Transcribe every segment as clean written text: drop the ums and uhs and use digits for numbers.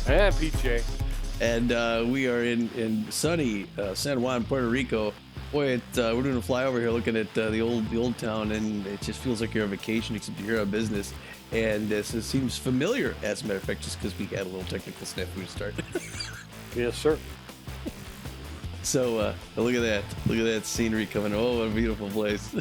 And PJ. And we are in sunny San Juan, Puerto Rico. Boy, we're doing a flyover here looking at the old town, and it just feels like you're on vacation, except you're on business. And it seems familiar, as a matter of fact, just because we had a little technical snafu to start. Yes, sir. So look at that. Look at that scenery coming. Oh, what a beautiful place.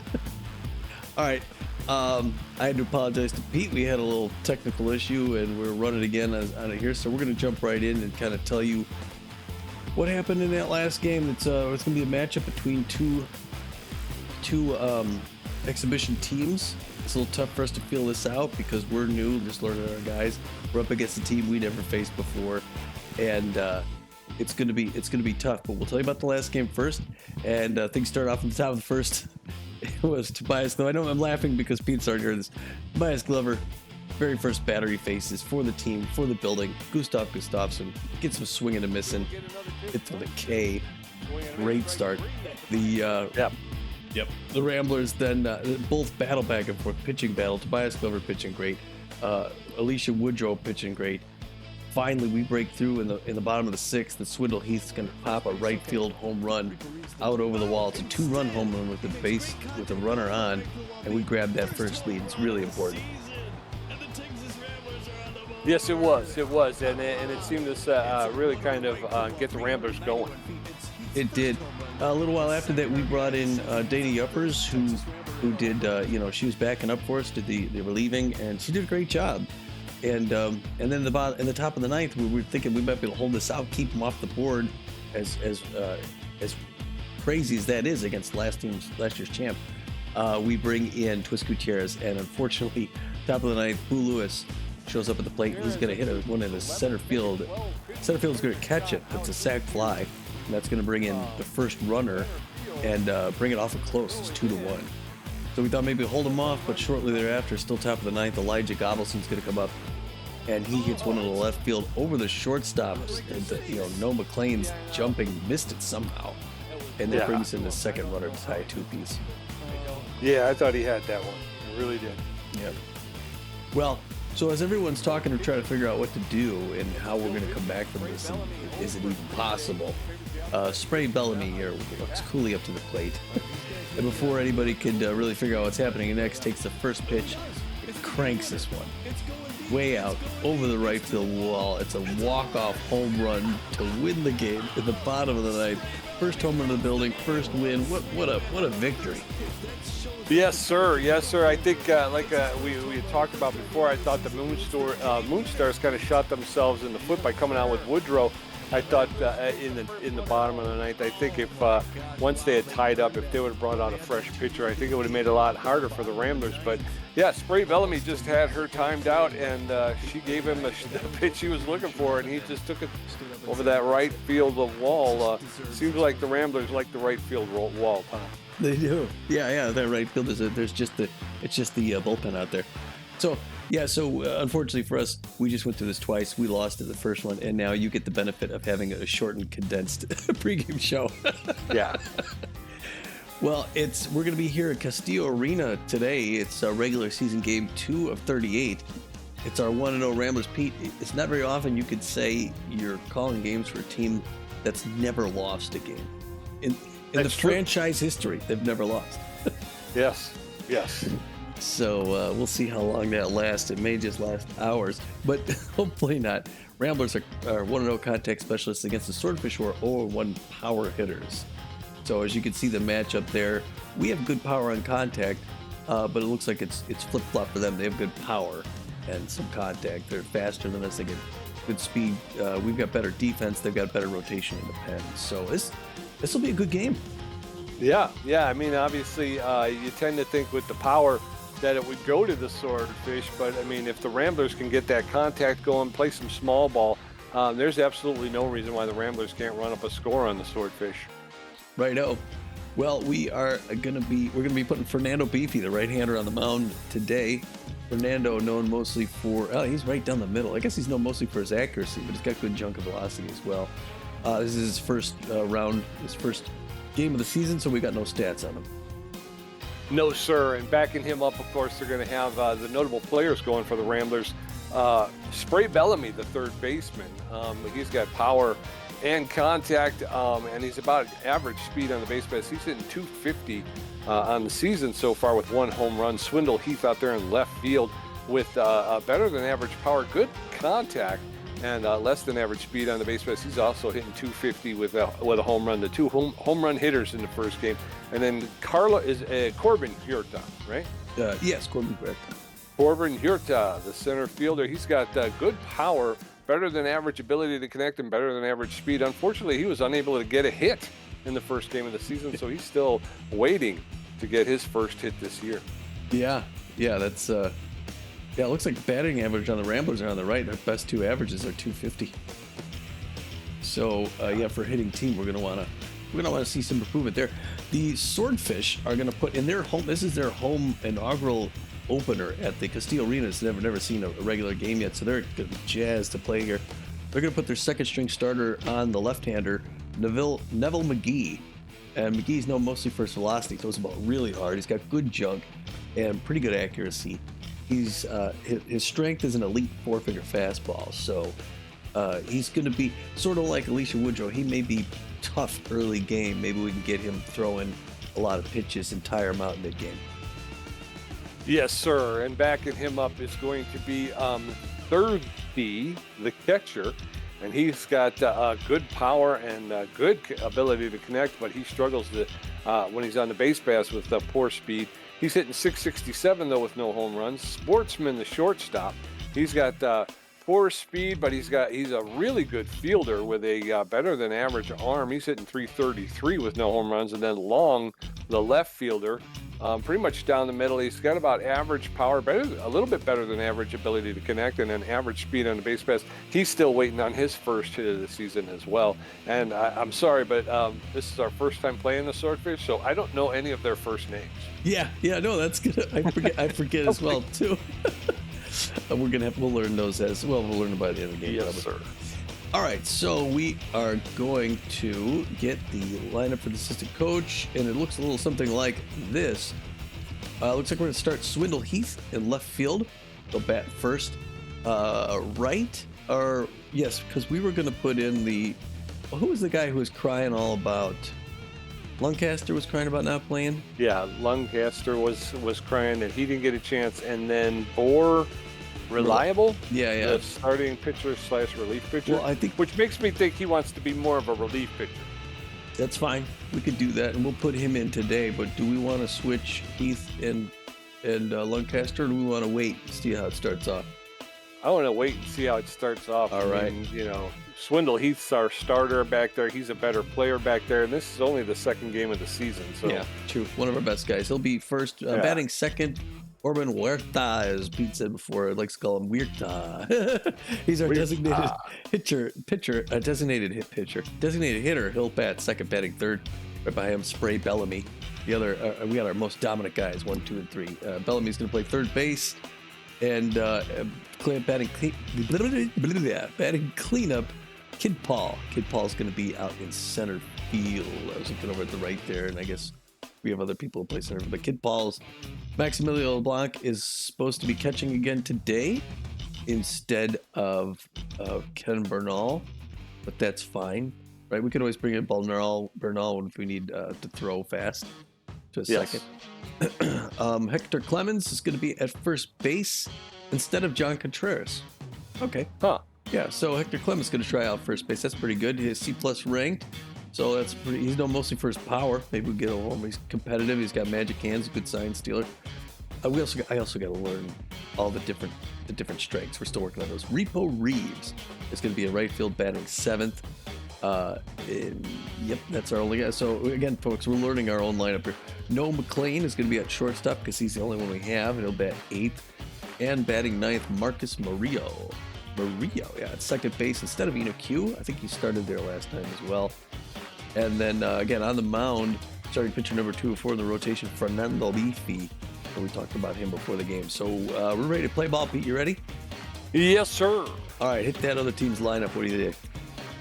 All right. I had to apologize to Pete. We had a little technical issue, and we're running again on it here. So we're going to jump right in and kind of tell you what happened in that last game. It's going to be a matchup between two exhibition teams. It's a little tough for us to feel this out because we're new, just learning our guys. We're up against a team we never faced before, and it's going to be tough. But we'll tell you about the last game first, and things start off at the top of the first. It was Tobias, though I know I'm laughing because Pete's already heard this. Tobias Glover, very first battery faces for the team, for the building. Gustav Gustafsson gets him swinging and missing. It's with a K. Great start. The Ramblers then both battle back and forth, pitching battle. Tobias Glover pitching great. Alicia Woodrow pitching great. Finally, we break through in the bottom of the sixth. And Swindle Heath's going to pop a right field home run out over the wall. It's a 2-run home run with the runner on, and we grab that first lead. It's really important. Yes, it was, and it seemed to really kind of get the Ramblers going. It did. A little while after that, we brought in Dana Yuppers, who did, she was backing up for us, did the relieving, and she did a great job. And then in the top of the ninth, we were thinking we might be able to hold this out, keep them off the board, as crazy as that is against last year's champ. We bring in Twist Gutierrez, and unfortunately, top of the ninth, Boo Lewis shows up at the plate. He's going to hit one in the center field. Center field is going to catch it. It's a sac fly, and that's going to bring in the first runner and bring it off a close. It's 2-1. So we thought maybe hold him off, but shortly thereafter, still top of the ninth, Elijah Gobbleson's going to come up, and he hits one in the left field over the shortstop. Noah McLean's jumping, missed it somehow, and that brings in the second runner to tie a two-piece. Yeah, I thought he had that one. I really did. Yeah. Well, so as everyone's talking to try to figure out what to do and how we're going to come back from this, and is it even possible? Spray Bellamy here looks coolly up to the plate. And before anybody could really figure out what's happening next, takes the first pitch, cranks this one way out over the right field wall. It's a walk-off home run to win the game at the bottom of the ninth. First home run of the building, first win. What a victory! Yes, sir. I think we had talked about before, I thought the Moonstars kind of shot themselves in the foot by coming out with Woodrow. I thought in the bottom of the ninth, I think if once they had tied up, if they would have brought out a fresh pitcher, I think it would have made it a lot harder for the Ramblers. But yeah, Spray Bellamy just had her timed out, and she gave him the pitch he was looking for, and he just took it over that right field wall. Seems like the Ramblers like the right field wall, Tom. They do. Yeah. That right field it's just the bullpen out there. So unfortunately for us, we just went through this twice. We lost in the first one, and now you get the benefit of having a shortened, condensed pregame show. Yeah. Well, we're going to be here at Castillo Arena today. It's our regular season game 2 of 38. It's our 1-0 Ramblers. Pete, it's not very often you could say you're calling games for a team that's never lost a game. In the franchise history, they've never lost. Yes. So we'll see how long that lasts. It may just last hours, but hopefully not. Ramblers are 1-0 contact specialists against the Swordfish, who are 0-1 power hitters. So as you can see the matchup there, we have good power on contact, but it looks like it's flip-flop for them. They have good power and some contact. They're faster than us. They get good speed. We've got better defense. They've got better rotation in the pen. So this will be a good game. Yeah. I mean, obviously, you tend to think with the power that it would go to the Swordfish, but I mean, if the Ramblers can get that contact going, play some small ball, there's absolutely no reason why the Ramblers can't run up a score on the Swordfish. Righto. Well, we're gonna be putting Fernando Beefy, the right-hander, on the mound today. Fernando, known mostly for he's right down the middle. I guess he's known mostly for his accuracy, but he's got good junk velocity as well. This is his first his first game of the season, so we got no stats on him. No, sir. And backing him up, of course, they're going to have the notable players going for the Ramblers. Spray Bellamy, the third baseman. He's got power and contact, and he's about average speed on the base pass. He's hitting 250 on the season so far with 1 home run. Swindle Heath out there in left field with better than average power, good contact, and less than average speed on the base pass. He's also hitting 250 with a home run. The 2 home run hitters in the first game. And then Corbin Huerta, right? Yes, Corbin Huerta. Corbin Huerta, the center fielder. He's got good power, better than average ability to connect, and better than average speed. Unfortunately, he was unable to get a hit in the first game of the season, so he's still waiting to get his first hit this year. Yeah, that's it looks like batting average on the Ramblers are on the right. Their best 2 averages are 250. So for hitting team, we're gonna wanna see some improvement there. The Swordfish are gonna put in their home. This is their home inaugural opener at the Castillo Arena. It's never seen a regular game yet, so they're gonna be jazzed to play here. They're gonna put their second string starter on the left-hander, Neville McGee. And McGee's known mostly for his velocity, throws the ball really hard. He's got good junk and pretty good accuracy. His strength is an elite 4-finger fastball, so he's going to be sort of like Alicia Woodrow. He may be tough early game. Maybe we can get him throwing a lot of pitches and tire him out mid-game. Yes, sir. And backing him up is going to be Thursday, the catcher. And he's got good power and good ability to connect, but he struggles when he's on the base pass with poor speed. He's hitting 667, though, with no home runs. Sportsman, the shortstop. He's got poor speed, but he's a really good fielder with a better than average arm. He's hitting 333 with no home runs. And then Long, the left fielder, pretty much down the middle. He's got about average power, a little bit better than average ability to connect, and then average speed on the base pass. He's still waiting on his first hit of the season as well. And I'm sorry, but this is our first time playing the Swordfish, so I don't know any of their first names. Yeah, no, that's good. I forget as well too. We'll learn those as well. We'll learn by the end of the game. Yes, sir. All right, so we are going to get the lineup for the assistant coach, and it looks a little something like this. Looks like we're going to start Swindle Heath in left field. Go bat first. Right? Or yes, because we were going to put in who was the guy who was crying all about? Lancaster was crying about not playing? Yeah, Lancaster was crying that he didn't get a chance, and then Reliable? Yeah. The starting pitcher / relief pitcher? Well, I think, which makes me think he wants to be more of a relief pitcher. That's fine. We could do that, and we'll put him in today. But do we want to switch Heath and Lancaster, or do we want to wait and see how it starts off? I want to wait and see how it starts off. All right. Swindle Heath's our starter back there. He's a better player back there, and this is only the second game of the season. So yeah, true. One of our best guys. He'll be first, batting second. Corbin Huerta, as Pete said before, I'd like to call him Huerta. He's our designated hitter. He'll bat second, batting third. Right by him, Spray Bellamy. The other, we got our most dominant guys, 1, 2, and 3. Bellamy's going to play third base, and batting cleanup. Kid Paul. Kid Paul's going to be out in center field. I was looking over at the right there, and I guess we have other people who play center, but Kid Paul's Maximiliano LeBlanc is supposed to be catching again today instead of Ken Bernal, but that's fine, right? We can always bring in Bernal if we need to throw fast to a second. Hector Clemens is going to be at first base instead of John Contreras. Okay. Huh. Yeah, so Hector Clemens is going to try out first base. That's pretty good. He's C+ ranked. So that's pretty. He's known mostly for his power. Maybe we'll get a home. He's competitive. He's got magic hands. A good sign stealer. I also got to learn all the different strengths. We're still working on those. Repo Reeves is going to be a right field batting seventh. Yep, that's our only guy. So again, folks, we're learning our own lineup here. Noah McLean is going to be at shortstop because he's the only one we have, and he'll bat eighth. And batting ninth, Marcus Murillo, at second base instead of Eno Q. I think he started there last time as well. And then, again, on the mound, starting pitcher number 2 or 4 in the rotation, Fernando Leafy. And we talked about him before the game. So we're ready to play ball. Pete, you ready? Yes, sir. All right, hit that other team's lineup. What do you think?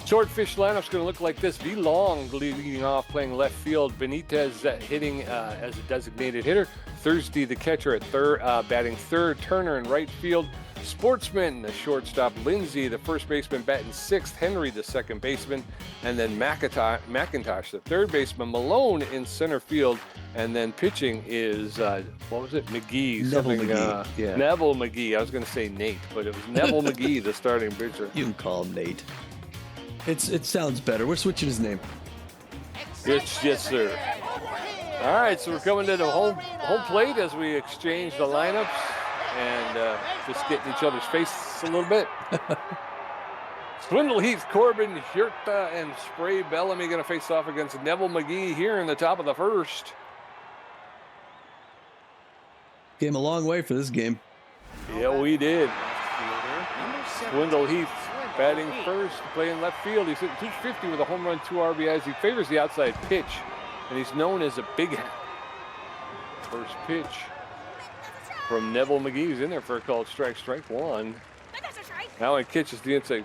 Swordfish lineup's going to look like this. V. Long leading off, playing left field. Benitez hitting as a designated hitter. Thursday, the catcher at third, batting third. Turner in right field. Sportsman, the shortstop. Lindsay, the first baseman, batting sixth. Henry, the second baseman. And then McIntosh, the third baseman. Malone in center field. And then pitching is, what was it? McGee. Neville McGee. Yeah. Neville McGee. I was going to say Nate, but it was Neville McGee, the starting pitcher. You can call him Nate. It sounds better. We're switching his name. Yes, sir. All right, so we're coming to the home plate as we exchange the lineups and just get in each other's faces a little bit. Swindle Heath, Corbin, Hurta, and Spray Bellamy going to face off against Neville McGee here in the top of the first. Came a long way for this game. Yeah, we did. Swindle Heath batting first, playing left field. He's hitting 250 with a home run, 2 RBIs. He favors the outside pitch, and he's known as a big hat. First pitch from Neville McGee. He's in there for a called strike. Strike one. Now he catches the inside.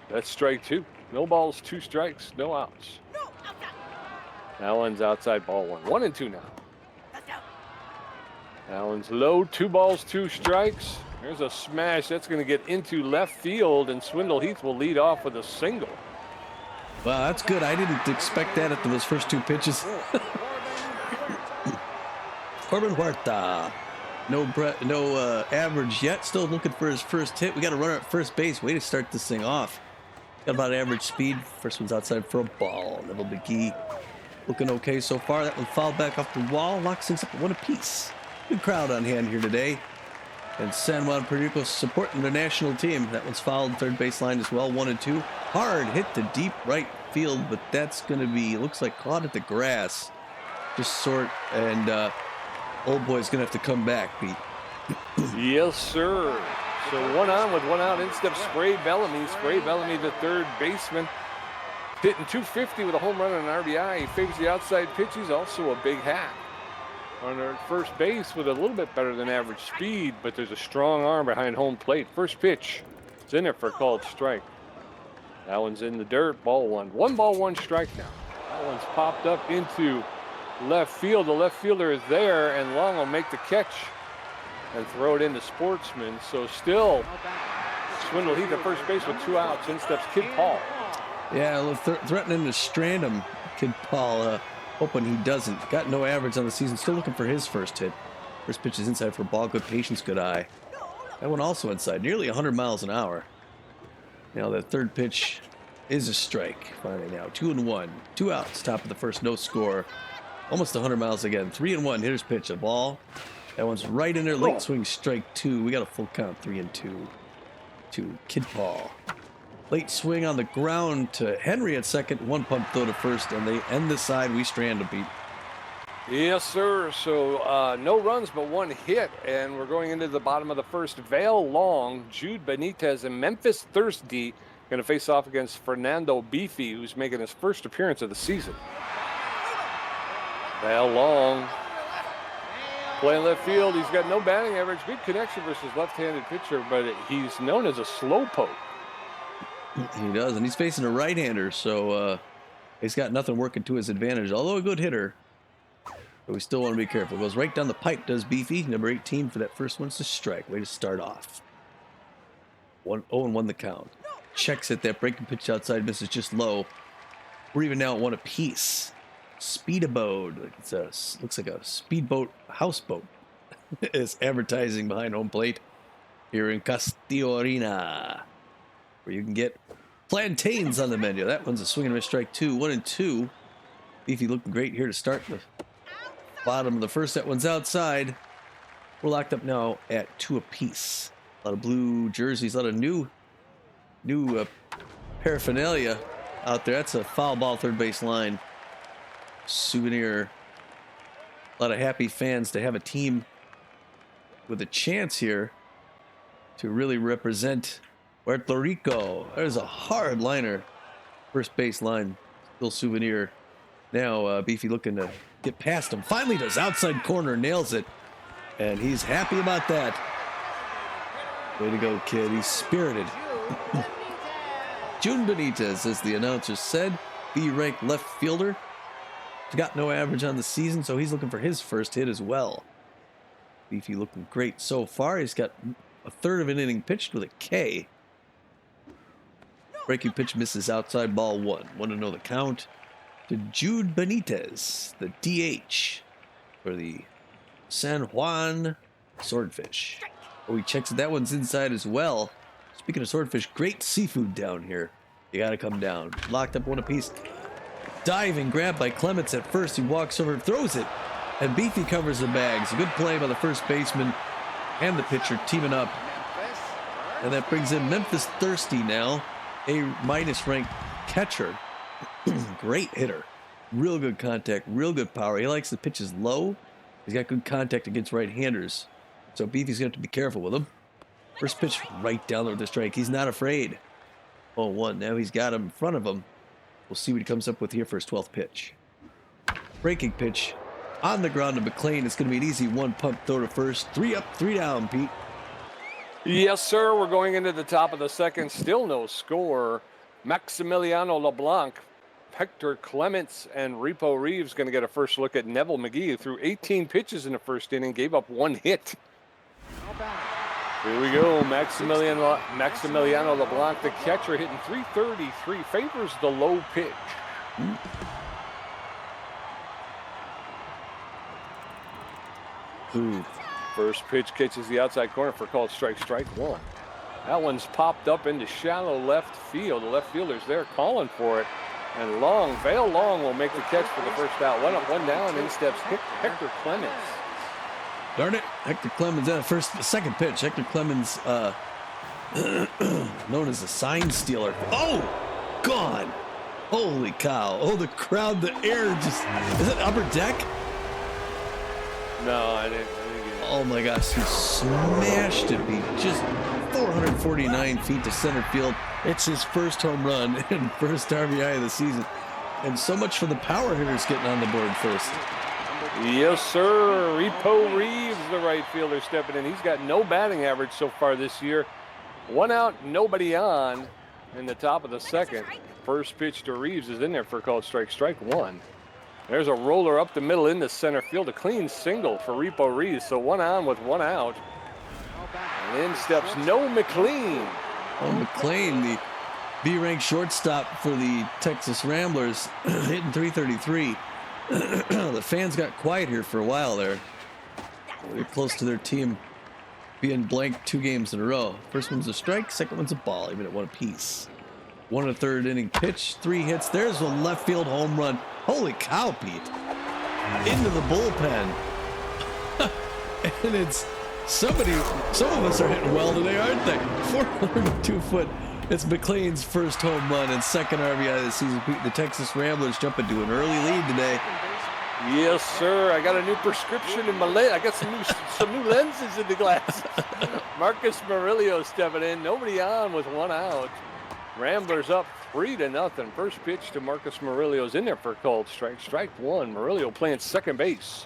That's strike two. No balls, 2 strikes, no outs. Allen's outside, ball one. 1-2 now. Allen's low, 2 balls, 2 strikes. There's a smash. That's going to get into left field, and Swindle Heath will lead off with a single. Wow, that's good. I didn't expect that after those first 2 pitches. Corbin Huerta. No average yet. Still looking for his first hit. We got a runner at first base. Way to start this thing off. Got about average speed. First one's outside for a ball. Neville McGee looking okay so far. That one fouled back off the wall. Locks things up at 1 apiece. Good crowd on hand here today. And San Juan, Puerto Rico supporting the national team. That one's fouled third baseline as well. 1-2. Hard hit to deep right field, but that's going to be, looks like caught at the grass. Just short, and old boy's going to have to come back, Pete. Yes, sir. So 1 on with 1 out. In steps Spray Bellamy. Spray Bellamy, the third baseman, hitting 250 with a home run and an RBI. He favors the outside pitch. He's also a big hat. On our first base with a little bit better than average speed, but there's a strong arm behind home plate. First pitch. It's in there for a called strike. That one's in the dirt. Ball one. 1 ball, 1 strike now. That one's popped up into left field. The left fielder is there, and Long will make the catch and throw it into Sportsman. So still, Swindle Heath at first base with 2 outs. In steps Kid Paul. Yeah, threatening to strand him, Kid Paul. Hoping he doesn't. Got no average on the season. Still looking for his first hit. First pitch is inside for a ball. Good patience, good eye. That one also inside. Nearly 100 miles an hour. Now that third pitch is a strike. Finally now. 2-1. 2 outs. Top of the first. No score. Almost 100 miles again. 3-1. Hitter's pitch. A ball. That one's right in there. Late swing. Strike 2. We got a full count. 3-2. To Kid Paul. Late swing on the ground to Henry at second. 1 pump throw to first, and they end the side. We strand to beat. Yes, sir. So no runs but 1 hit, and we're going into the bottom of the first. Vale Long, Jude Benitez, and Memphis Thirsty going to face off against Fernando Beefy, who's making his first appearance of the season. Vale Long playing left field. He's got no batting average. Good connection versus left-handed pitcher, but he's known as a slowpoke. He does, and he's facing a right-hander, so he's got nothing working to his advantage. Although a good hitter, but we still want to be careful. Goes right down the pipe, does Beefy. Number 18 for that first one. It's a strike. Way to start off. 0-1 the count. Checks at that breaking pitch outside, misses just low. We're even now at 1 apiece. Speedabode. Looks like a speedboat, houseboat. It's advertising behind home plate here in Castillo Arena, where you can get plantains on the menu. That one's a swing and a miss, strike 2. 1-2. Beefy looking great here to start the bottom of the first. That one's outside. We're locked up now at 2 apiece. A lot of blue jerseys, a lot of new paraphernalia out there. That's a foul ball, third base line. Souvenir. A lot of happy fans to have a team with a chance here to really represent Puerto Rico. There's a hard liner. First base line. Still Souvenir. Now Beefy looking to get past him. Finally does. Outside corner. Nails it. And he's happy about that. Way to go, kid. He's spirited. June Benitez, as the announcer said, B-ranked left fielder. Got no average on the season, so he's looking for his first hit as well. Beefy looking great so far. He's got a third of an inning pitched with a K. Breaking pitch misses outside, ball 1. 1-0 the count to Jude Benitez, the DH for the San Juan Swordfish. Oh, he checks it. That one's inside as well. Speaking of Swordfish, great seafood down here. You got to come down. Locked up one apiece. Diving grab by Clements at first. He walks over, throws it, and Beefy covers the bags. A good play by the first baseman and the pitcher teaming up. And that brings in Memphis Thirsty now, a minus ranked catcher. Great hitter. Real good contact, real good power. He likes the pitches low. He's got good contact against right-handers. So Beefy's going to have to be careful with him. First pitch right down there with the strike. He's not afraid. 0-1. Now he's got him in front of him. We'll see what he comes up with here for his 12th pitch. Breaking pitch on the ground to McLean. It's going to be an easy one pump throw to first. 3 up, 3 down, Pete. Yes, sir. We're going into the top of the second. Still no score. Maximiliano LeBlanc, Hector Clements, and Repo Reeves going to get a first look at Neville McGee, who threw 18 pitches in the first inning, gave up 1 hit. Here we go. Maximiliano LeBlanc, the catcher, hitting .333, favors the low pitch. Ooh. First pitch catches the outside corner for called strike 1. That one's popped up into shallow left field. The left fielder's there calling for it. And Vail Long will make the catch for the first out. 1 up, 1 down. In steps Hector Clemens. Darn it. Hector Clemens, second pitch. Hector Clemens, known as the sign stealer. Oh, gone. Holy cow. Oh, the crowd, the air just, is it upper deck? No, I didn't get it. Oh my gosh, he smashed it, Pete. Just 449 feet to center field. It's his first home run and first RBI of the season. And so much for the power hitters getting on the board first. Yes, sir. Repo Reeves, the right fielder, stepping in. He's got no batting average so far this year. 1 out, nobody on in the top of the second. First pitch to Reeves is in there for a called strike 1. There's a roller up the middle into center field. A clean single for Repo Reeves. So 1 on with 1 out. And in steps No McLean. Oh, McLean, the B-ranked shortstop for the Texas Ramblers, hitting .333. The fans got quiet here for a while there. They're close to their team being blanked 2 games in a row. First one's a strike, second one's a ball, even at 1 apiece. 1 1/3 inning pitch, 3 hits. There's a left field home run. Holy cow, Pete. Into the bullpen. And it's some of us are hitting well today, aren't they? 402 foot. It's McLean's first home run and second RBI of the season. Pete, the Texas Ramblers jumping to an early lead today. Yes, sir. I got a new prescription in my lens. I got some new lenses in the glasses. Marcus Murillo stepping in. Nobody on with 1 out. Ramblers up 3-0. First pitch to Marcus Murillo's in there for a called strike 1. Murillo playing second base.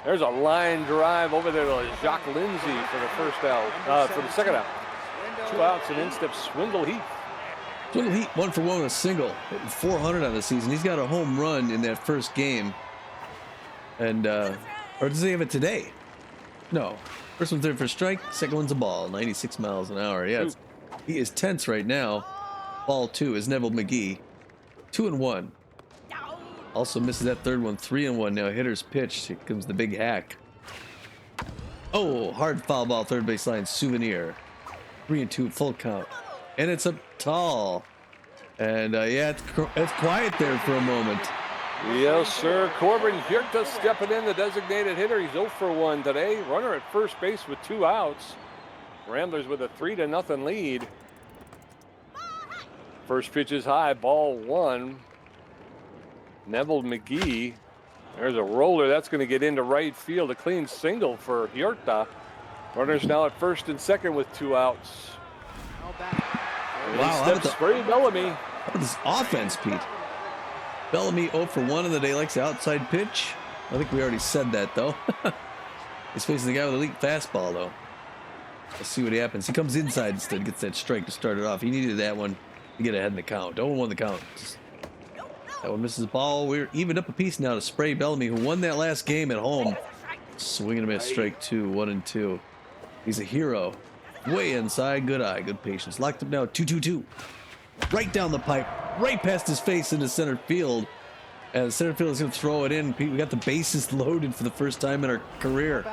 There's a line drive over there to Jacques Lindsay for the first out, for the second out. 2 outs and in steps Swindle Heath. Swindle Heath 1 for 1 with a single, hitting 400 on the season. He's got a home run in that first game. And, or does he have it today? No. First one's there for a strike, second one's a ball, 96 miles an hour. Yeah, he is tense right now. Ball 2 is Neville McGee. 2-1. Also misses that third one. 3-1 now. Hitter's pitch. Here comes the big hack. Oh, hard foul ball, third base line. Souvenir. 3-2, full count. And it's up tall. And yeah, it's quiet there for a moment. Yes, sir. Corbin Huerta stepping in, the designated hitter. He's 0 for 1 today. Runner at first base with 2 outs. Ramblers with a 3-0 lead. First pitch is high, ball 1. Neville McGee. There's a roller. That's going to get into right field. A clean single for Huerta. Runners now at first and second with 2 outs. Wow, steps Spray Bellamy. How about this offense, Pete? Bellamy 0 for 1 in the day, likes the outside pitch. I think we already said that, though. He's facing the guy with the elite fastball, though. Let's see what happens. He comes inside instead, gets that strike to start it off. He needed that one to get ahead in the count. 0-1 the count. That one misses the ball. We're evened up a piece now to Spray Bellamy, who won that last game at home. Swinging him at strike 2, 1-2. He's a hero. Way inside. Good eye. Good patience. Locked him down. 2-2-2. Right down the pipe. Right past his face into center field. And center field is going to throw it in. Pete, we got the bases loaded for the first time in our career.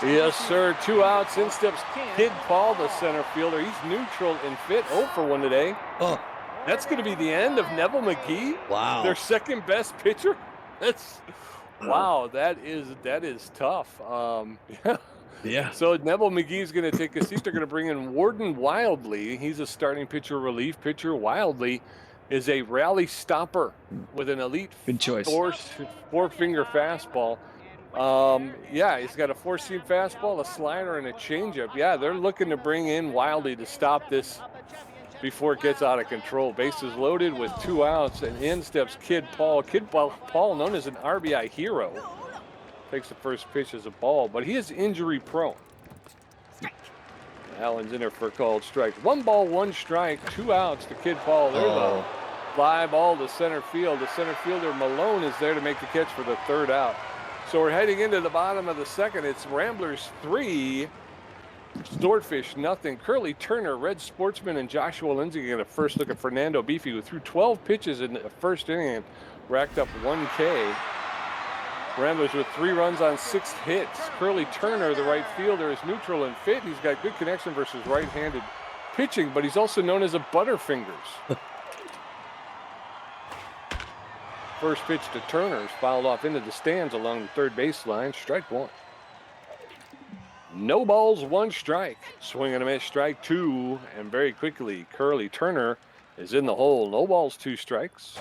Yes, sir. 2 outs. In steps Kid Paul, the center fielder. He's neutral and fit. 0 for 1 today. Oh, That's going to be the end of Neville McGee. wow. Their second best pitcher. That's wow. That is tough. Yeah. So Neville McGee's going to take a seat. They're going to bring in Warden Wildly. He's a starting pitcher, relief pitcher. Wildly is a rally stopper with an elite Good choice. four-finger fastball. Yeah, he's got a 4-seam fastball, a slider, and a changeup. Yeah, they're looking to bring in Wildly to stop this before it gets out of control. Bases loaded with 2 outs, and in steps Kid Paul. Kid Paul, known as an RBI hero, takes the first pitch as a ball, but he is injury prone. Allen's in there for a called strike. 1 ball, 1 strike, 2 outs to Kid Paul. There's a fly ball to center field. The center fielder Malone is there to make the catch for the 3rd out. So we're heading into the bottom of the 2nd. It's Ramblers 3, Swordfish nothing. Curly Turner, Red Sportsman, and Joshua Lindsay get a first look at Fernando Beefy, who threw 12 pitches in the 1st inning and racked up 1 K. Ramblers with 3 runs on 6 hits. Curly Turner, the right fielder, is neutral and fit. He's got good connection versus right-handed pitching, but he's also known as a Butterfingers. First pitch to Turner is fouled off into the stands along the 3rd baseline. Strike 1. No balls, 1 strike. Swing and a miss, strike 2. And very quickly, Curly Turner is in the hole. No balls, 2 strikes.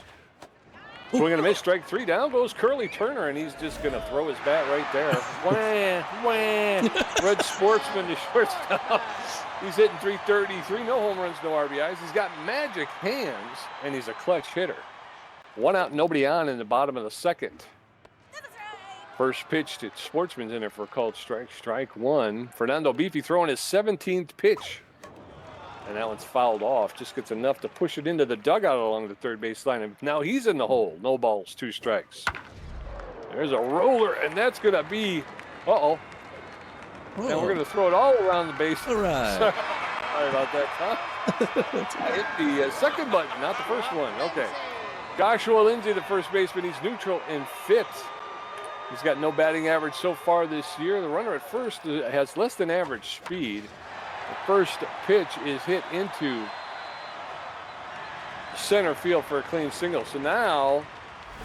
Swing and a miss, strike 3. Down goes Curly Turner, and he's just going to throw his bat right there. Wah, wah. Red Sportsman to shortstop. He's hitting .333. No home runs, no RBIs. He's got magic hands, and he's a clutch hitter. 1 out, nobody on in the bottom of the 2nd. First pitch to Sportsman's in there for a called strike. Strike 1. Fernando Beefy throwing his 17th pitch. And that one's fouled off. Just gets enough to push it into the dugout along the 3rd baseline. And now he's in the hole. No balls, 2 strikes. There's a roller, and that's going to be, uh-oh. And we're going to throw it all around the base. All right. Sorry about that, Tom. I hit the 2nd button, not the 1st one. Okay. Joshua Lindsay, the first baseman. He's neutral and fit. He's got no batting average so far this year. The runner at first has less than average speed. The first pitch is hit into center field for a clean single. So now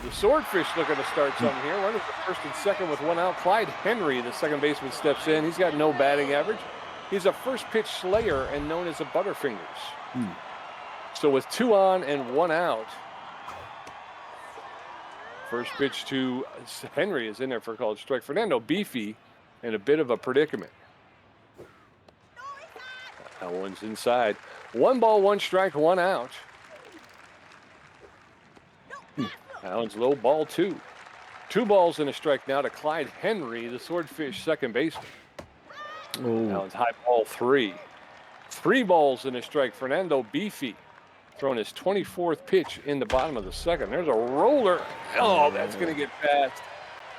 the Swordfish looking to start something here. Runners at 1st and 2nd with 1 out. Clyde Henry, the 2nd baseman, steps in. He's got no batting average. He's a first pitch slayer and known as a Butterfingers. So with 2 on and 1 out, first pitch to Henry is in there for a called strike. Fernando Beefy in a bit of a predicament. That one's inside. 1 ball, 1 strike, 1 out. That one's low, ball 2. 2 balls and a strike now to Clyde Henry, the Swordfish 2nd baseman. That one's high, ball 3. 3 balls and a strike. Fernando Beefy throwing his 24th pitch in the bottom of the 2nd. There's a roller. Oh, that's going to get passed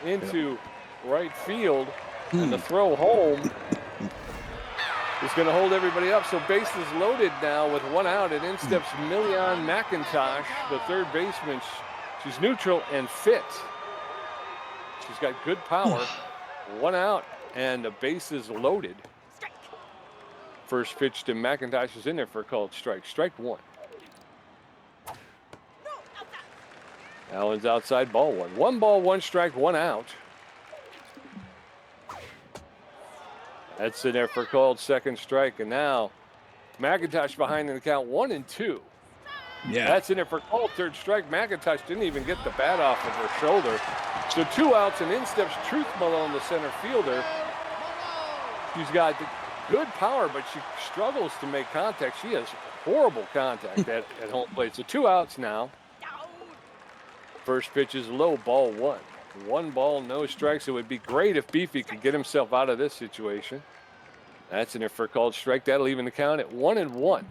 into right field. And the throw home is going to hold everybody up. So bases loaded now with 1 out. And in steps Million McIntosh, the 3rd baseman. She's neutral and fit. She's got good power. 1 out and the bases loaded. First pitch to McIntosh is in there for a called strike. Strike 1. Allen's outside, ball 1. 1 ball, 1 strike, 1 out. That's in there for a called 2nd strike. And now McIntosh behind in the count 1-2. Yeah. That's in there for called 3rd strike. McIntosh didn't even get the bat off of her shoulder. So 2 outs, and in steps Truth Malone, the center fielder. She's got good power, but she struggles to make contact. She has horrible contact at home plate. So 2 outs now. First pitch is low, ball 1. 1 ball, no strikes. It would be great if Beefy could get himself out of this situation. That's in there for a called strike. That'll even the count at 1-1.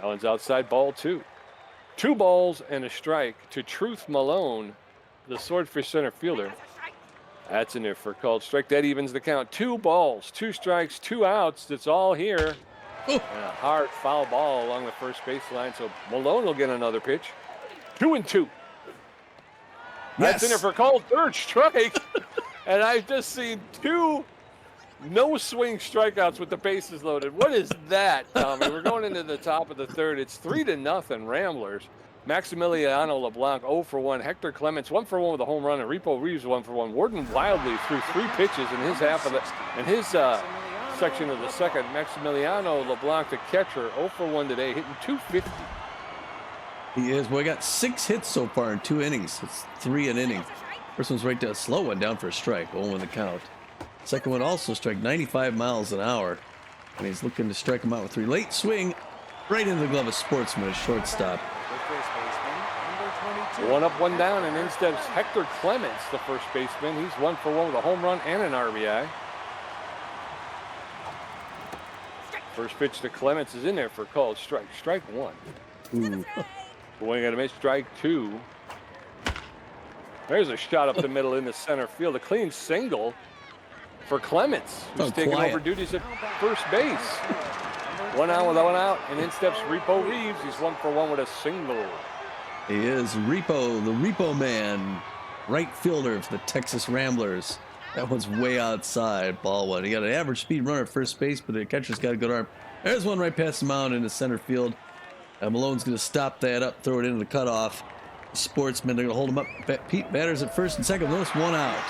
Allen's outside, ball 2. 2 balls and a strike to Truth Malone, the Swordfish center fielder. That's in there for a called strike. That evens the count. 2 balls, 2 strikes, 2 outs. That's all here. Oh. And a hard foul ball along the first baseline. So Malone will get another pitch. 2-2. That's in there for a called third strike. And I've just seen 2 no swing strikeouts with the bases loaded. What is that, Tommy? We're going into the top of the third. It's 3-0 Ramblers. Maximiliano LeBlanc 0 for 1. Hector Clements 1 for 1 with a home run, and Repo Reeves 1 for 1. Warden Wildly threw 3 pitches in his half of the section of the second. Maximiliano LeBlanc, the catcher, 0 for 1 today, hitting 250. He is. Well, he got 6 hits so far in 2 innings. It's 3 an inning. First one's right down, slow one down for a strike. 0 in the count. Second one also struck 95 miles an hour, and he's looking to strike him out with 3. Late swing, right into the glove of Sportsman, a shortstop. One up, one down, and in steps Hector Clements, the first baseman. He's 1 for 1 with a home run and an RBI. First pitch to Clements is in there for a called strike. Strike 1. Ooh. Swing and a miss, strike 2. There's a shot up the middle into center field. A clean single for Clements, who's taking over duties at first base. 1 out with 1 out, and in steps Repo Reeves. He's 1 for 1 with a single. He is Repo, the Repo Man, right fielder for the Texas Ramblers. That one's way outside, ball one. He got an average speed runner at first base, but the catcher's got a good arm. There's one right past the mound into center field. Malone's going to stop that up, throw it into the cutoff. Sportsmen, they're going to hold him up. Pete batters at first and second. Notice 1 out.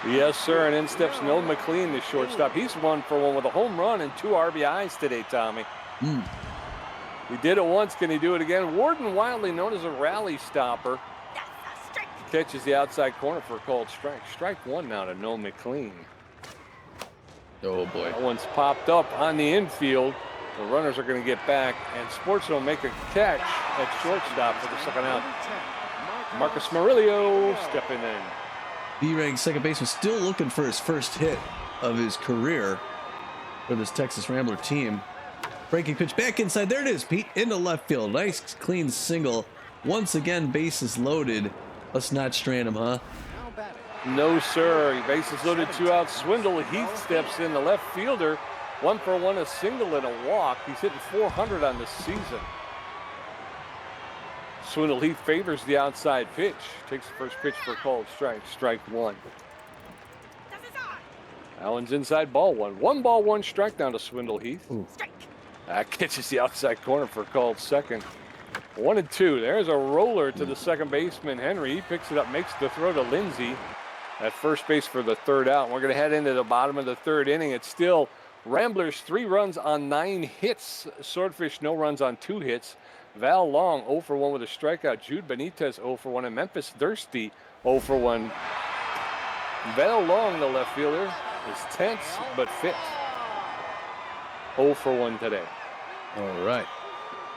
Yes, sir, and in steps Noel McLean, the shortstop. He's 1 for 1 with a home run and 2 RBIs today, Tommy. He did it once. Can he do it again? Warden Wildly, known as a rally stopper, catches the outside corner for a called strike. Strike 1 now to Noel McLean. Oh, boy. That one's popped up on the infield. The runners are going to get back, and Sports will make a catch at shortstop for the second out. Marcus Murillo stepping in. B-Rang, second baseman, still looking for his first hit of his career for this Texas Rambler team. Breaking pitch back inside. There it is, Pete, into left field. Nice, clean single. Once again, bases loaded. Let's not strand him, huh? No, sir. Bases loaded, 2 outs. Swindle Heath steps in, the left fielder. 1 for 1, a single and a walk. He's hitting 400 on the season. Swindle Heath favors the outside pitch. Takes the first pitch for a called strike. Strike 1. Allen's inside, ball 1. 1 ball, 1 strike down to Swindle Heath. That catches the outside corner for a called second. 1-2. There's a roller to the second baseman, Henry. He picks it up, makes the throw to Lindsey at first base for the third out. We're going to head into the bottom of the third inning. It's still Ramblers 3 runs on 9 hits. Swordfish no runs on 2 hits. Val Long 0 for 1 with a strikeout. Jude Benitez 0 for 1. And Memphis Thirsty 0 for 1. Val Long, the left fielder, is tense but fit. 0 for 1 today. All right.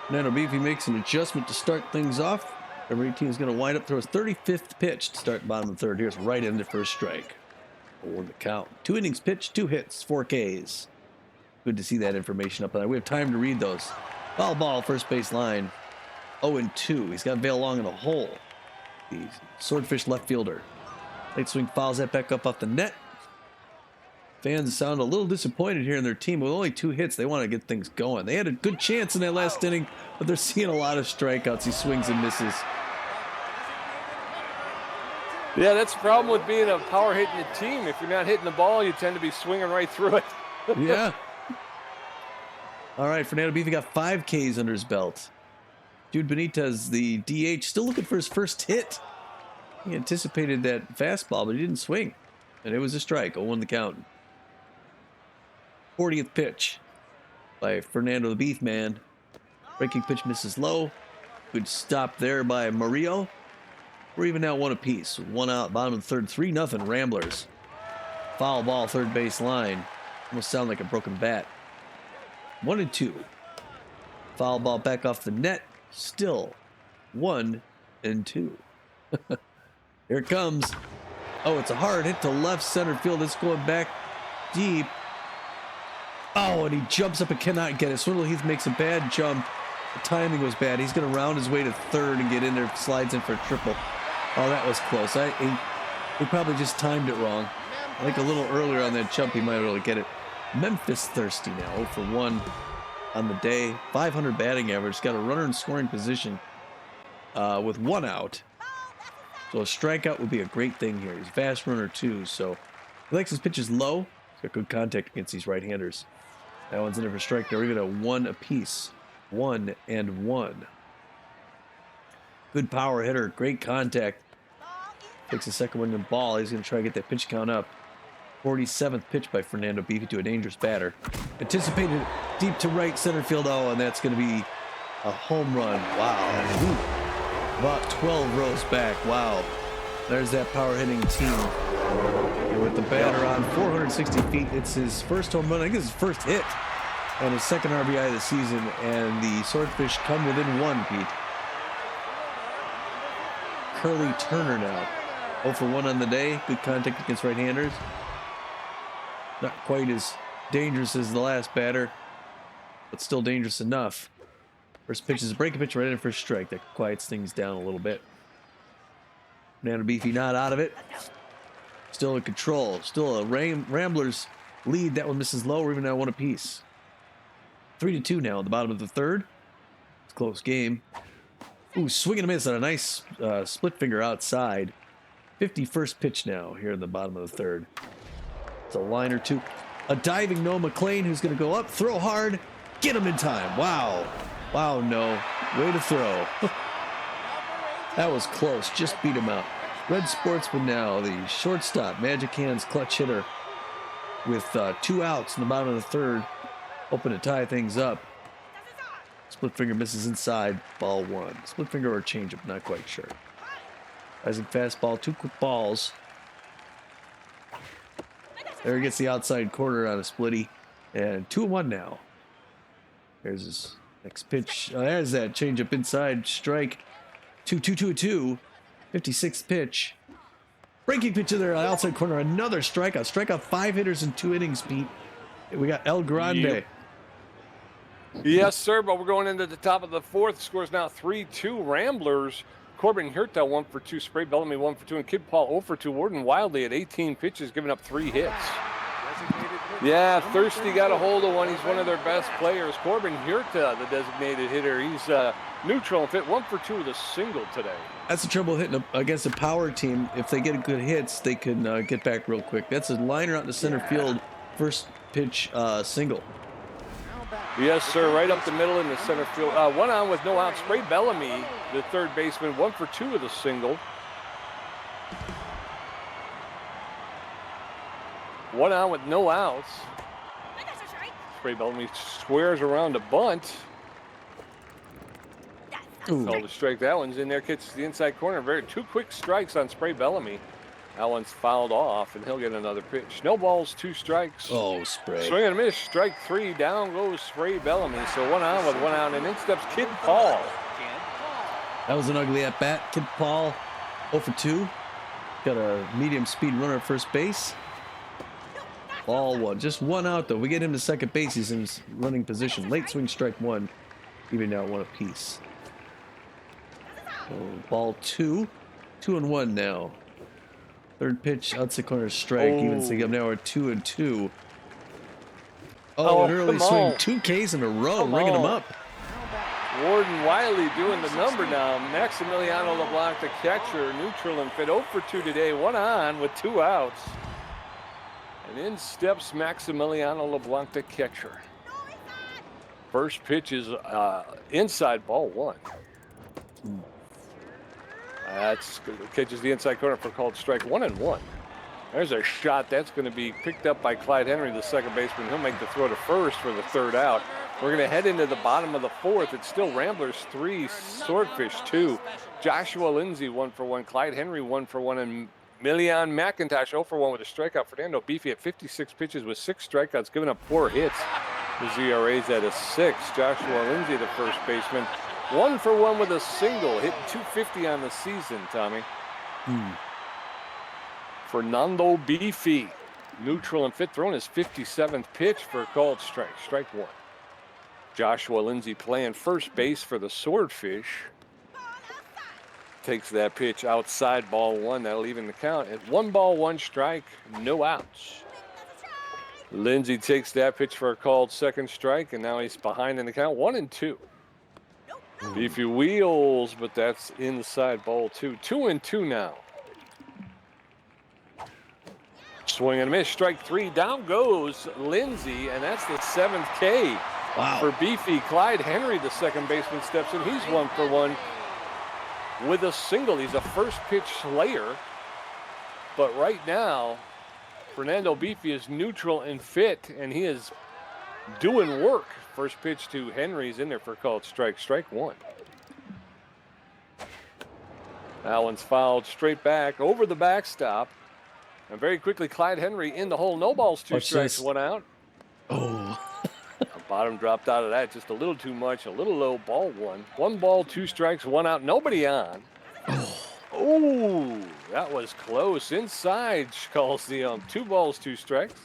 Nano Beefy makes an adjustment to start things off. Every team is going to wind up through his 35th pitch to start bottom of the third. Here's right into first strike. 4 the count. 2 innings pitched, 2 hits, 4 Ks. Good to see that information up there. We have time to read those. Foul ball, first base line. 0-2. He's got Vale Long in a hole. The Swordfish left fielder. Late swing fouls that back up off the net. Fans sound a little disappointed here in their team. With only 2 hits, they want to get things going. They had a good chance in that last inning, but they're seeing a lot of strikeouts. He swings and misses. Yeah, that's the problem with being a power hitting team. If you're not hitting the ball, you tend to be swinging right through it. Yeah. All right, Fernando Beefy got 5 Ks under his belt. Jude Benitez, the DH, still looking for his first hit. He anticipated that fastball, but he didn't swing. And it was a strike, 0-1 the count. 40th pitch by Fernando the Beef Man. Breaking pitch misses low. Good stop there by Murillo. We're even now 1 apiece. 1 out, bottom of the third, 3-0 Ramblers. Foul ball, third base line. Almost sound like a broken bat. 1-2. Foul ball back off the net. Still 1-2. Here it comes. Oh, it's a hard hit to left center field. It's going back deep. Oh, and he jumps up and cannot get it. Swindle Heath makes a bad jump. The timing was bad. He's going to round his way to third and get in there. Slides in for a triple. Oh, that was close. He probably just timed it wrong. I think a little earlier on that jump, he might be able to get it. Memphis thirsty now, 0 for 1 on the day. 500 batting average. Got a runner in scoring position with 1 out. So a strikeout would be a great thing here. He's a fast runner too, so he likes his pitches low. He's got good contact against these right-handers. That one's in there for strike. They're even at 1 apiece. 1 and 1. Good power hitter. Great contact. Takes the second one in the ball. He's going to try to get that pitch count up. 47th pitch by Fernando Beefy to a dangerous batter. Anticipated deep to right center field. Oh, and that's going to be a home run. Wow. Ooh. About 12 rows back. Wow. There's that power hitting team. And with the batter on 460 feet, it's his first home run. I think it's his first hit. And his second RBI of the season. And the Swordfish come within 1, Pete. Curly Turner now. 0 for 1 on the day. Good contact against right-handers. Not quite as dangerous as the last batter, but still dangerous enough. First pitch is a breaking pitch right in for a strike. That quiets things down a little bit. Fernando Beefy not out of it. Still in control. Still a Ramblers lead. That one misses low. We're even now 1 apiece. 3-2 now in the bottom of the third. It's a close game. Ooh, swing and a miss on a nice split finger outside. 51st pitch now here in the bottom of the third. It's a line or two. A diving Noah McLean who's going to go up, throw hard, get him in time. Wow. Wow, no. Way to throw. That was close. Just beat him out. Red Sportsman now, the shortstop, Magic Hands clutch hitter with 2 outs in the bottom of the third. Hoping to tie things up. Split finger misses inside, ball 1. Split finger or changeup, not quite sure. Rising fastball, 2 quick balls. There he gets the outside corner on a splitty. And 2-1 now. There's his next pitch. There's that changeup inside, strike. 2-2-2-2. 56th pitch. Breaking pitch in there on the outside corner. Another strikeout. Strikeout 5 hitters in 2 innings, Pete. We got El Grande. Yep. Yes, sir, but we're going into the top of the fourth. The score's now 3-2 Ramblers. Corbin Hirta 1 for 2, Spray Bellamy 1 for 2, and Kid Paul 0 for 2. Warden Wildly at 18 pitches, giving up 3 hits. Yeah, Thirsty got a hold of one. He's one of their best players. Corbin Hirta, the designated hitter. He's neutral and fit 1 for 2 with a single today. That's the trouble hitting against a power team. If they get good hits, they can get back real quick. That's a liner out in the center field. First pitch single. Yes, sir, right up the middle in the center field. 1 on with no out. Spray Bellamy, the third baseman, 1 for 2 with a single. 1 on with no outs. Spray Bellamy squares around a bunt. Called a strike. That one's in there. Catches the inside corner. 2 quick strikes on Spray Bellamy. That one's fouled off, and he'll get another pitch. No balls, 2 strikes. Oh, Spray. Swing and a miss. Strike 3. Down goes Spray Bellamy. So 1 on with 1 out, and in steps Kid Paul. That was an ugly at-bat. Kid Paul 0 for 2. Got a medium speed runner at first base. Ball 1. Just 1 out, though. We get him to second base. He's in his running position. Late swing, strike 1. Even now 1 apiece. So ball 2. 2-1 now. Third pitch, outside corner strike. Even Sigum now are 2-2. Oh, an early swing. 2 Ks in a row, ringing them up. Warden Wiley doing the number now. Maximiliano LeBlanc, the catcher, neutral and fit 0 for 2 today. 1 on with 2 outs. And in steps Maximiliano LeBlanc, the catcher. First pitch is inside, ball 1. That's catches the inside corner for called strike. 1-1. There's a shot that's going to be picked up by Clyde Henry, the second baseman. He'll make the throw to first for the 3rd out. We're going to head into the bottom of the 4th. It's still Ramblers 3, Swordfish 2. Joshua Lindsay 1 for 1. Clyde Henry 1 for 1, and Milian McIntosh 0 for 1 with a strikeout. Fernando Beefy at 56 pitches with 6 strikeouts, giving up 4 hits. The ZRA's at a 6. Joshua Lindsay, the first baseman, 1 for 1 with a single, hitting 250 on the season, Tommy. Fernando Beefy, neutral and fit, throwing his 57th pitch for a called strike. Strike 1. Joshua Lindsay playing first base for the Swordfish. Takes that pitch outside, ball one. That'll even the count at 1 ball, 1 strike, no outs. Lindsay takes that pitch for a called second strike, and now he's behind in the count, 1-2. Beefy wheels, but that's inside, ball 2. 2-2 now. Swing and a miss, strike 3. Down goes Lindsay, and that's the 7th K. Wow. For Beefy. Clyde Henry, the second baseman, steps in. He's 1 for 1 with a single. He's a first pitch slayer. But right now, Fernando Beefy is neutral and fit, and he is doing work. First pitch to Henry's in there for a called strike. Strike 1. That one's fouled straight back over the backstop. And very quickly, Clyde Henry in the hole. No balls, 2 strikes, 1 out. Oh. The bottom dropped out of that just a little too much, a little low, ball 1. 1 ball, 2 strikes, 1 out, nobody on. Oh, that was close. Inside, calls the 2 balls, 2 strikes.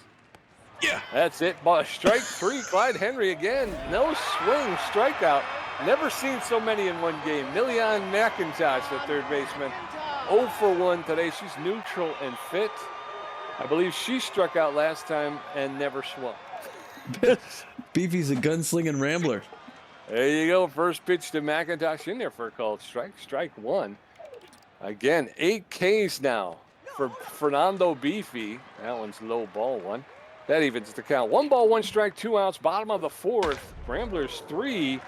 Yeah. That's it. Strike 3, Clyde Henry again. No swing, strikeout. Never seen so many in one game. Million McIntosh, the third baseman. 0 for 1 today. She's neutral and fit. I believe she struck out last time and never swung. Beefy's a gunslinging rambler. There you go. First pitch to McIntosh in there for a called strike. Strike 1. Again, 8 Ks now for Fernando Beefy. That one's low, ball 1. That evens the count. 1 ball, 1 strike, 2 outs. Bottom of the 4th. Ramblers 3.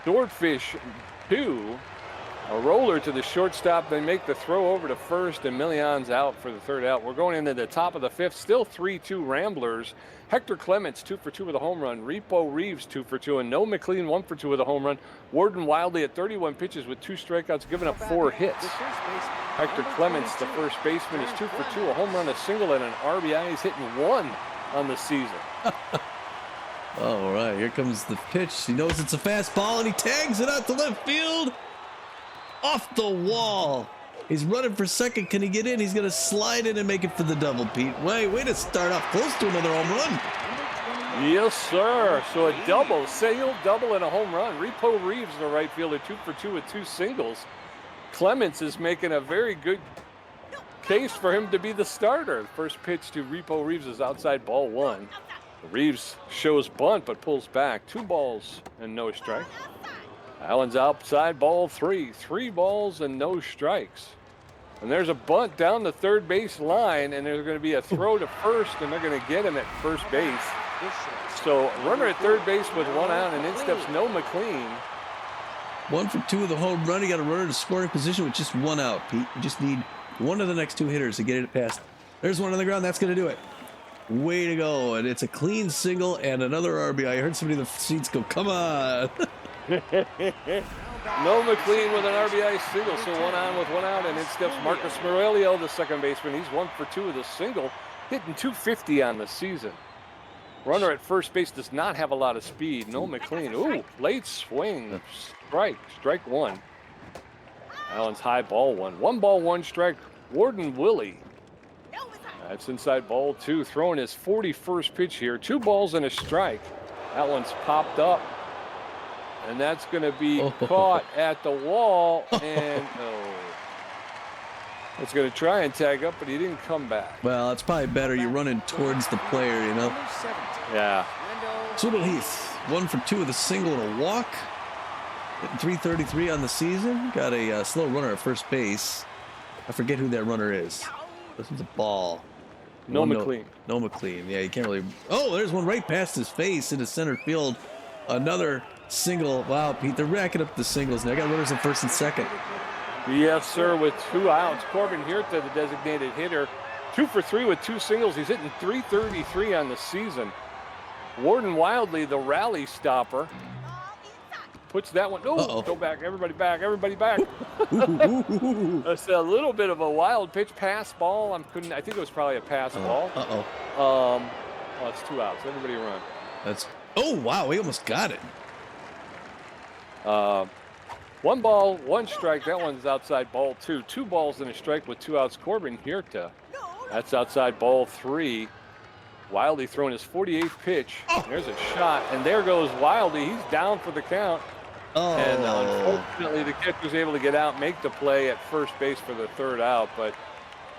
Swordfish 2. A roller to the shortstop. They make the throw over to first, and Million's out for the 3rd out. We're going into the top of the 5th. Still 3-2 Ramblers. Hector Clements 2 for 2 with a home run. Repo Reeves 2 for 2, and Noah McLean 1 for 2 with a home run. Warden Wildly at 31 pitches with 2 strikeouts, giving up 4 hits. Hector Clements, the first baseman, is 2 for 2, a home run, a single, and an RBI. He's hitting 1 on the season. All right, here comes the pitch. He knows it's a fastball, and he tags it out to left field. Off the wall. He's running for second. Can he get in? He's going to slide in and make it for the double, Pete. Way to start off close to another home run. Yes, sir. So a double, Sale double, and a home run. Repo Reeves, the right fielder, 2 for 2 with 2 singles. Clements is making a very good case for him to be the starter. First pitch to Repo Reeves is outside, ball 1. Reeves shows bunt but pulls back. 2 balls and no strikes. Allen's outside, ball 3. 3 balls and no strikes. And there's a bunt down the third base line, and there's going to be a throw to first, and they're going to get him at first base. So runner at third base with 1 out, and in steps Noah McLean. 1 for 2 with a home run. You got a runner in scoring position with just 1 out, Pete. You just need one of the next 2 hitters to get it past. There's one on the ground. That's going to do it. Way to go. And it's a clean single and another RBI. I heard somebody in the seats go, come on. Noah McLean with an RBI single, so 1 on with 1 out, and in steps Marcus Morelio, the second baseman. He's 1 for 2 with a single, hitting 250 on the season. Runner at first base does not have a lot of speed. Noah McLean, ooh, late swing, strike 1. Allen's high, ball 1. 1 ball, 1 strike. Warden Willie. That's inside, ball 2, throwing his 41st pitch here. 2 balls and a strike. That one's popped up. And that's going to be caught at the wall, and it's going to try and tag up, but he didn't come back. Well, it's probably better. You're running towards the player, you know? Yeah. Sewell Heath, 1 for 2 with a single and a walk. Hitting 333 on the season. Got a slow runner at first base. I forget who that runner is. This one's a ball. Noah McLean. Noah McLean. Yeah, you can't really. Oh, there's one right past his face into center field. Another single. Wow, Pete, they're racking up the singles now. I got runners in first and second. Yes, sir, with 2 outs. Corbin Hirta, the designated hitter, 2 for 3 with 2 singles. He's hitting 333 on the season. Warden Wildly, the rally stopper, puts that one. Oh, go back. Everybody back. Everybody back. That's a little bit of a wild pitch. Pass ball. I think it was probably a pass ball. It's 2 outs. Everybody run. Oh, wow. We almost got it. 1 ball, 1 strike. That one's outside, ball 2. 2 balls and a strike with 2 outs. Corbin Hirta. That's outside, ball 3. Wildly throwing his 48th pitch. There's a shot, and there goes Wildly. He's down for the count. And Unfortunately, the catcher was able to get out, make the play at first base for the third out, but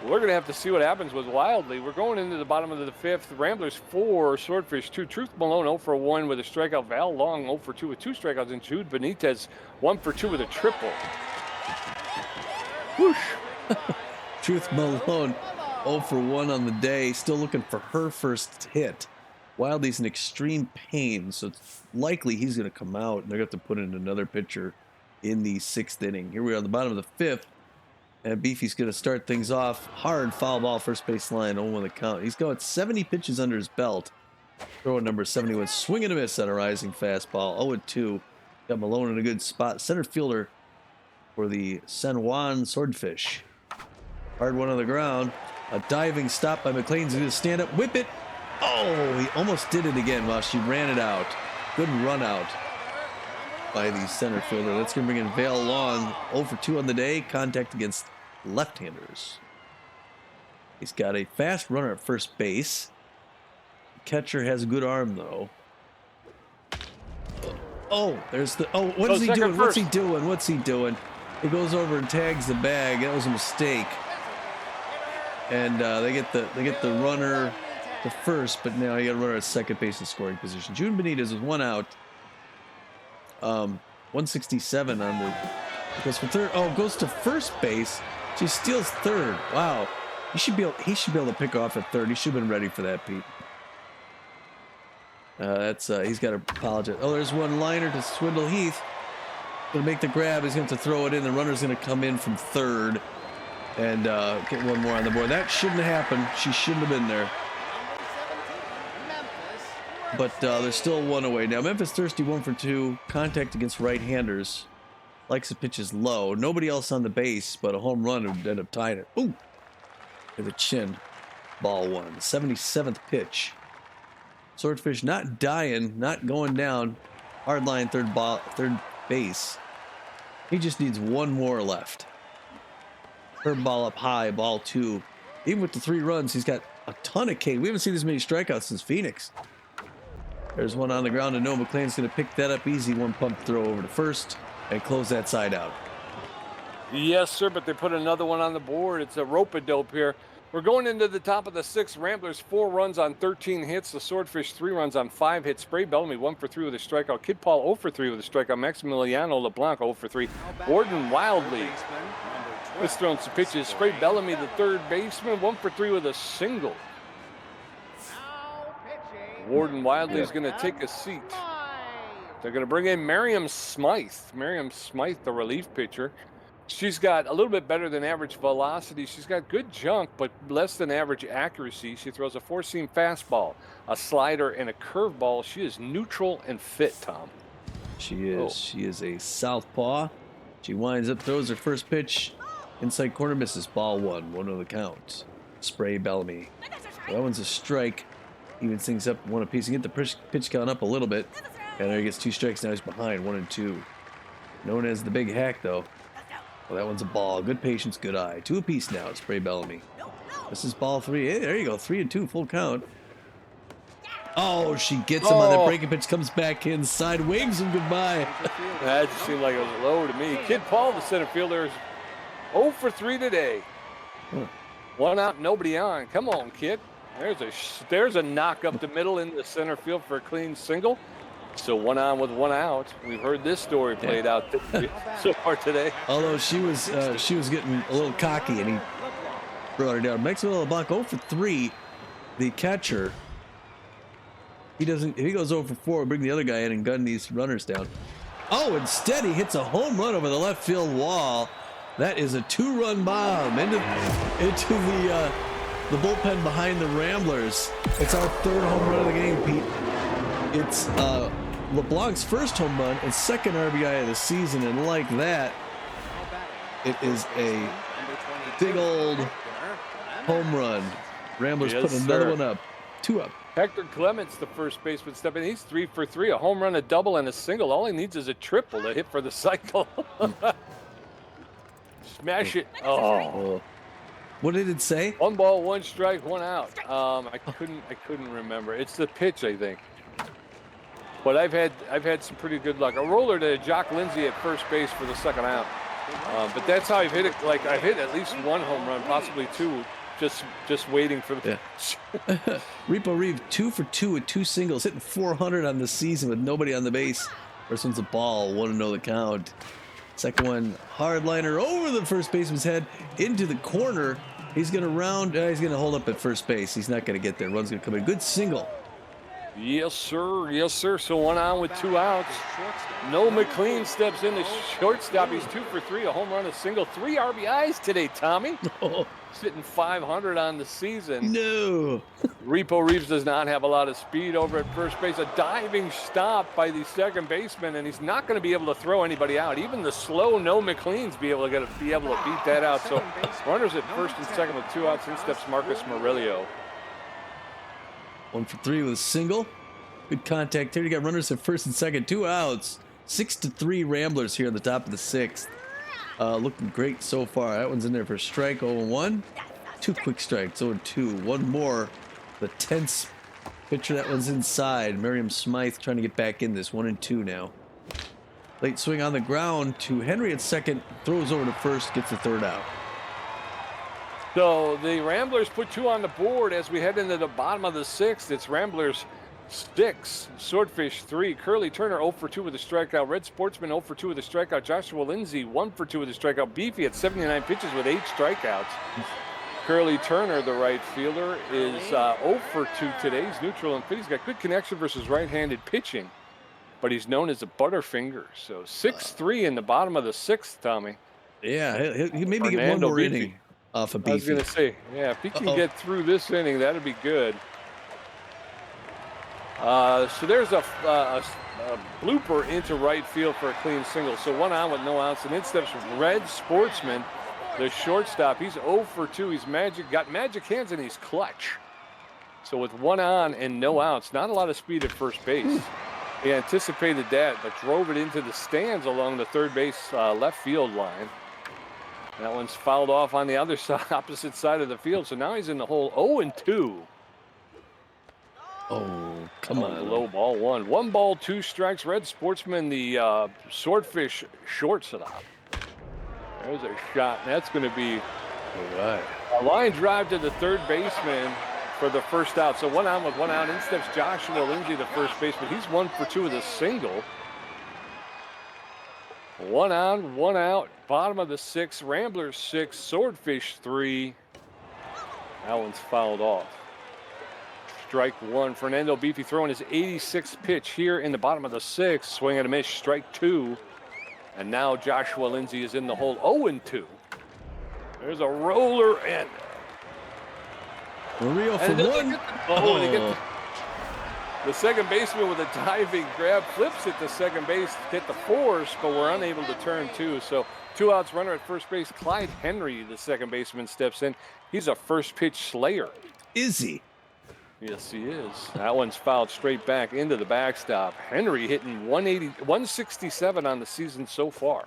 we're going to have to see what happens with Wildly. We're going into the bottom of the fifth. Ramblers 4, Swordfish 2. Truth Malone 0 for 1 with a strikeout. Val Long 0 for 2 with 2 strikeouts. And Jude Benitez 1 for 2 with a triple. Whoosh. Truth Malone 0 for 1 on the day. Still looking for her first hit. Wildly's in extreme pain, so it's likely he's going to come out, and they're going to have to put in another pitcher in the 6th inning. Here we are on the bottom of the 5th. And Beefy's going to start things off. Hard foul ball, first base line, 0-1 the count. He's got 70 pitches under his belt. Throwing number 71, swing and a miss on a rising fastball. 0-2. Got Malone in a good spot. Center fielder for the San Juan Swordfish. Hard one on the ground. A diving stop by McLean's going to stand up, whip it. Oh, he almost did it again while she ran it out. Good run out by the center fielder. That's going to bring in Vale Long. 0 for 2 on the day. Contact against left-handers. He's got a fast runner at first base. The catcher has a good arm, though. Oh, there's the... Oh, what is he doing? What's he doing? What's he doing? He goes over and tags the bag. That was a mistake. And they get the runner to first, but now you got a runner at second base in scoring position. June Benitez with 1 out. 167 on the... Goes for third. Oh, goes to first base. She steals third. Wow. He should be able to pick off at third. He should have been ready for that, Pete. He's got to apologize. Oh, there's one liner to Swindle Heath. Gonna make the grab. He's going to throw it in. The runner's going to come in from third and get one more on the board. That shouldn't have happened. She shouldn't have been there. But there's still 1 away. Now, Memphis thirsty 1 for 2. Contact against right-handers. Likes the pitches low. Nobody else on the base, but a home run would end up tying it. Ooh! With a chin. Ball 1. 77th pitch. Swordfish not dying, not going down. Hard line, third base. He just needs 1 more left. Curve ball up high, ball 2. Even with the 3 runs, he's got a ton of K. We haven't seen this many strikeouts since Phoenix. There's one on the ground, and Noah McLean's going to pick that up easy. 1 pump throw over to first and close that side out. Yes, sir, but they put another one on the board. It's a rope-a-dope here. We're going into the top of the 6th. Ramblers 4 runs on 13 hits. The Swordfish 3 runs on 5 hits. Spray Bellamy 1 for 3 with a strikeout. Kid Paul 0 for 3 with a strikeout. Maximiliano LeBlanc 0 for 3. Warden Wildly has thrown some pitches. Spray Bellamy, the third baseman, 1 for 3 with a single. Warden Wildly is going to take a seat. They're going to bring in Miriam Smythe. Miriam Smythe, the relief pitcher. She's got a little bit better than average velocity. She's got good junk, but less than average accuracy. She throws a 4-seam fastball, a slider, and a curveball. She is neutral and fit, Tom. She is. Oh. She is a southpaw. She winds up, throws her first pitch. Inside corner misses. Ball 1. 1 on the count. Spray Bellamy. That one's a strike. Evens things up 1 apiece. He get the pitch count up a little bit. And there he gets 2 strikes. Now he's behind 1 and 2. Known as the Big Hack, though. Well, that one's a ball. Good patience, good eye. 2 apiece now. Spray Bellamy. This is ball 3. Hey, there you go. 3 and 2, full count. Oh, she gets him on that breaking pitch. Comes back inside. Waves him goodbye. That just seemed like it was low to me. Kid Paul, the center fielder, is 0 for 3 today. Huh. 1 out, nobody on. Come on, kid. There's a knock up the middle in the center field for a clean single. So 1 on with 1 out. We've heard this story played out so far today. Although she was getting a little cocky and he brought her down. Maxwell LeBlanc 0 for 3. The catcher. If he goes 0 for 4, bring the other guy in and gun these runners down. Oh, instead he hits a home run over the left field wall. That is a 2-run bomb into the bullpen behind the Ramblers. It's our 3rd home run of the game, Pete. It's LeBlanc's first home run and 2nd RBI of the season, and like that, it is a big old home run. Ramblers put another one up. 2 up. Hector Clements, the first baseman, stepping in. He's 3 for 3, a home run, a double, and a single. All he needs is a triple to hit for the cycle. Smash it. Oh. What did it say? 1 ball, 1 strike, 1 out. I couldn't remember. It's the pitch, I think. But I've had some pretty good luck. A roller to Jock Lindsay at first base for the second out. But that's how I've hit it. Like I've hit at least one home run, possibly two, just waiting for the pitch. Repo Reeve 2 for 2 with 2 singles, hitting 400 on the season with nobody on the base. First one's a ball, 1-0 the count. Second one, hard liner over the first baseman's head into the corner. He's gonna he's gonna hold up at first base. He's not gonna get there. Run's gonna come in. Good single. Yes, sir. Yes, sir. So 1 on with 2 outs. No McLean steps in the shortstop. He's 2 for 3, a home run, a single, 3 RBIs today, Tommy. Oh, Sitting 500 on the season. no. Repo Reeves does not have a lot of speed over at first base. A diving stop by the second baseman, and he's not going to be able to throw anybody out. Even the slow no McLean's be able to beat that out. So runners at first and second with 2 outs. In steps Marcus Murillo. 1 for 3 with a single. Good contact here. You got runners at first and second, 2 outs. 6-3 Ramblers here in the top of the 6th. Looking great so far. That one's in there for a strike, 0-1. 2 quick strikes, 0-2. One more. The tense pitcher, that one's inside. Miriam Smythe trying to get back in this, 1-2 now. Late swing on the ground to Henry at second. Throws over to first, gets the third out. So the Ramblers put 2 on the board as we head into the bottom of the 6th. It's Ramblers 6, Swordfish 3, Curly Turner 0 for 2 with a strikeout, Red Sportsman 0 for 2 with a strikeout, Joshua Lindsay 1 for 2 with a strikeout, Beefy at 79 pitches with 8 strikeouts. Curly Turner, the right fielder, is 0 for 2 today. He's neutral and fit. He's got good connection versus right-handed pitching, but he's known as a butterfinger. So 6-3 in the bottom of the 6th, Tommy. Yeah, he maybe get one more inning off of Beefy. I was going to say, yeah, if he can get through this inning, that'd be good. So there's a blooper into right field for a clean single. So 1 on with no outs, and in steps Red Sportsman, the shortstop. He's 0 for 2. He's got magic hands, and he's clutch. So with 1 on and no outs, not a lot of speed at first base. He anticipated that, but drove it into the stands along the third base left field line. That one's fouled off on the other side, opposite side of the field. So now he's in the hole, 0-2. Oh, come on. Low ball 1. 1 ball, 2 strikes. Red Sportsman, the Swordfish shortstop. There's a shot. That's going to be a line drive to the third baseman for the first out. So 1 on with 1 out. In steps Joshua Lindsay, the first baseman. He's 1 for 2 with a single. 1 on, 1 out. Bottom of the 6th. Ramblers 6, Swordfish 3. That one's fouled off. Strike 1. Fernando Beefy throwing his 86th pitch here in the bottom of the 6th. Swing and a miss. Strike 2. And now Joshua Lindsay is in the hole, 0-2. There's a roller and Mario for 1. They get the second baseman with a diving grab, flips it to second base, hit the force, but we're unable to turn 2. So 2 outs, runner at first base. Clyde Henry, the second baseman, steps in. He's a first pitch slayer. Is he? Yes, he is. That one's fouled straight back into the backstop. Henry hitting 167 on the season so far.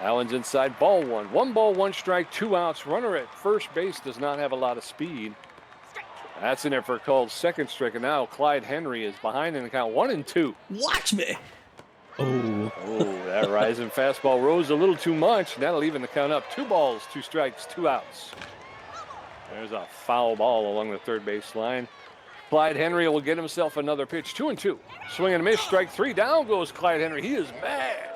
That one's inside, ball 1. 1 ball, 1 strike, 2 outs. Runner at first base does not have a lot of speed. That's in there for a called second strike. And now Clyde Henry is behind in the count, 1-2. Watch me. Oh, that rising fastball rose a little too much. That'll even the count up. 2 balls, 2 strikes, 2 outs. There's a foul ball along the third base line. Clyde Henry will get himself another pitch. 2-2. Swing and a miss. Strike 3. Down goes Clyde Henry. He is mad.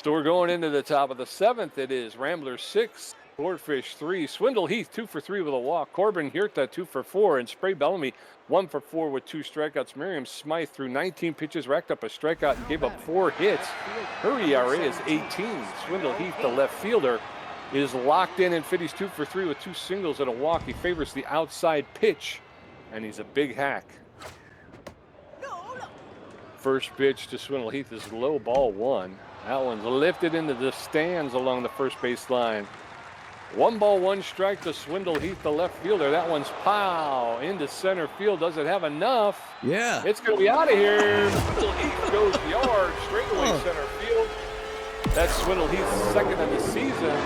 So we're going into the top of the 7th. It is Ramblers 6, Swordfish 3. Swindle Heath 2 for 3 with a walk. Corbin Huerta 2 for 4. And Spray Bellamy 1 for 4 with 2 strikeouts. Miriam Smythe threw 19 pitches, racked up a strikeout, and gave up 4 hits. Her ERA is 18. Swindle Heath, the left fielder, is locked in and fit. He's 2 for 3 with 2 singles and a walk. He favors the outside pitch, and he's a big hack. First pitch to Swindle Heath is low, ball 1. That one's lifted into the stands along the first base line. 1 ball, 1 strike to Swindle Heath, the left fielder. That one's pow into center field. Does it have enough? Yeah. It's going to be out of here. Swindle Heath goes yard straight away center field. That's Swindle Heath's second of the season.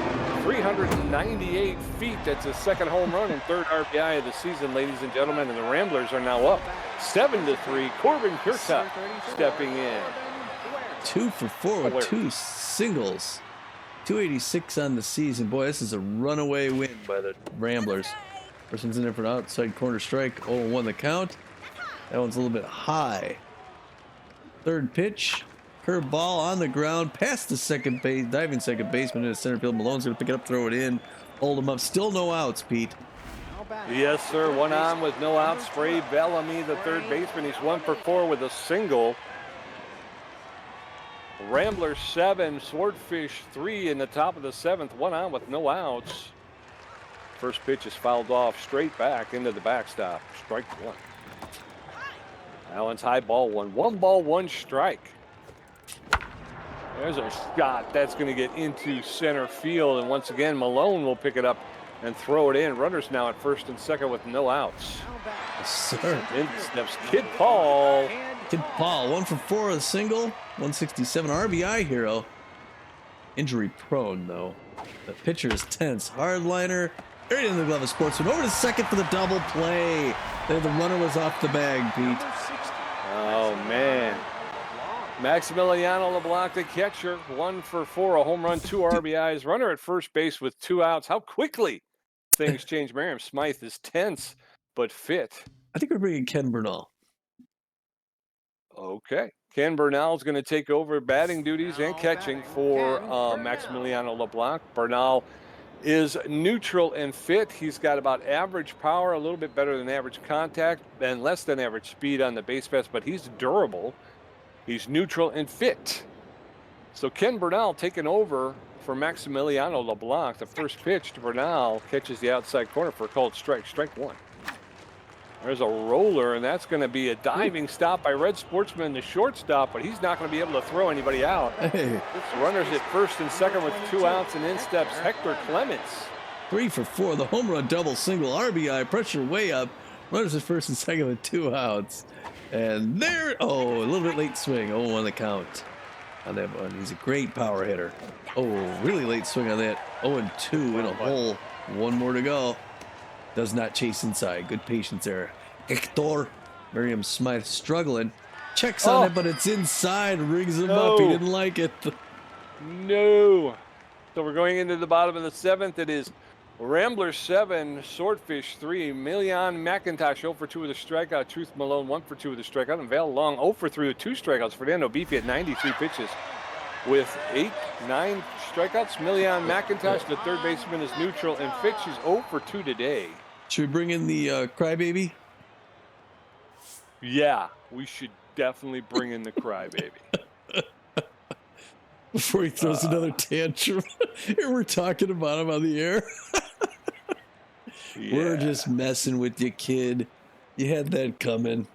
398 feet. That's his second home run and third RBI of the season, ladies and gentlemen. And the Ramblers are now up 7-3. Corbin Kirkup stepping in. 2 for 4 with 2 singles. 286 on the season. Boy, this is a runaway win by the Ramblers. Person's in there for an outside corner strike. 0-1 the count. That one's a little bit high. Third pitch. Curve ball on the ground, past the second base, diving second baseman in the center field. Malone's going to pick it up, throw it in, hold him up. Still no outs, Pete. Yes, sir. One on with no outs. Spray Bellamy, the third baseman. He's 1 for 4 with a single. Ramblers 7, Swordfish 3 in the top of the 7th. One on with no outs. First pitch is fouled off straight back into the backstop. Strike one. That one's high ball one. 1 ball, 1 strike. There's a shot that's going to get into center field. And once again, Malone will pick it up and throw it in. Runners now at first and second with no outs. Yes, sir. In steps Kid Paul. Kid Paul, 1 for 4 with a single. 167 RBI hero. Injury prone, though. The pitcher is tense. Hardliner. Right in the glove of Sportsman. Over to second for the double play. There, the runner was off the bag, Pete. Oh, man. Maximiliano LeBlanc, the catcher, 1 for 4, a home run, 2 RBIs. Runner at first base with 2 outs. How quickly things change. Miriam Smythe is tense but fit. I think we're bringing Ken Bernal. Okay. Ken Bernal is going to take over batting duties and catching for Maximiliano LeBlanc. Bernal is neutral and fit. He's got about average power, a little bit better than average contact, and less than average speed on the base pass, but he's durable. He's neutral and fit. So Ken Bernal taking over for Maximiliano LeBlanc. The first pitch to Bernal catches the outside corner for a called strike. Strike one. There's a roller, and that's going to be a diving stop by Red Sportsman, the shortstop, but he's not going to be able to throw anybody out. Hey. Runners at first and second with 2 outs, and in steps Hector Clements. 3 for 4, the home run double single RBI, pressure way up. Runners at first and second with 2 outs. And there, a little bit late swing. 0-1 the count on that one. He's a great power hitter. Really late swing on that. 0-2 in a hole. 1 more to go. Does not chase inside. Good patience there. Hector. Miriam Smythe struggling. Checks on it, but it's inside. Rings him up. He didn't like it. No. So we're going into the bottom of the 7th. It is Ramblers 7, Swordfish 3, Milian McIntosh 0 for 2 with a strikeout, Truth Malone 1 for 2 with a strikeout, and Val Long 0 for 3 with 2 strikeouts. Fernando Beefy at 93 pitches with 9 strikeouts. Milian McIntosh, the third baseman, is neutral and fit. She's 0 for 2 today. Should we bring in the crybaby? Yeah, we should definitely bring in the crybaby. Before he throws another tantrum. Here we're talking about him on the air. Yeah. We're just messing with you, kid. You had that coming.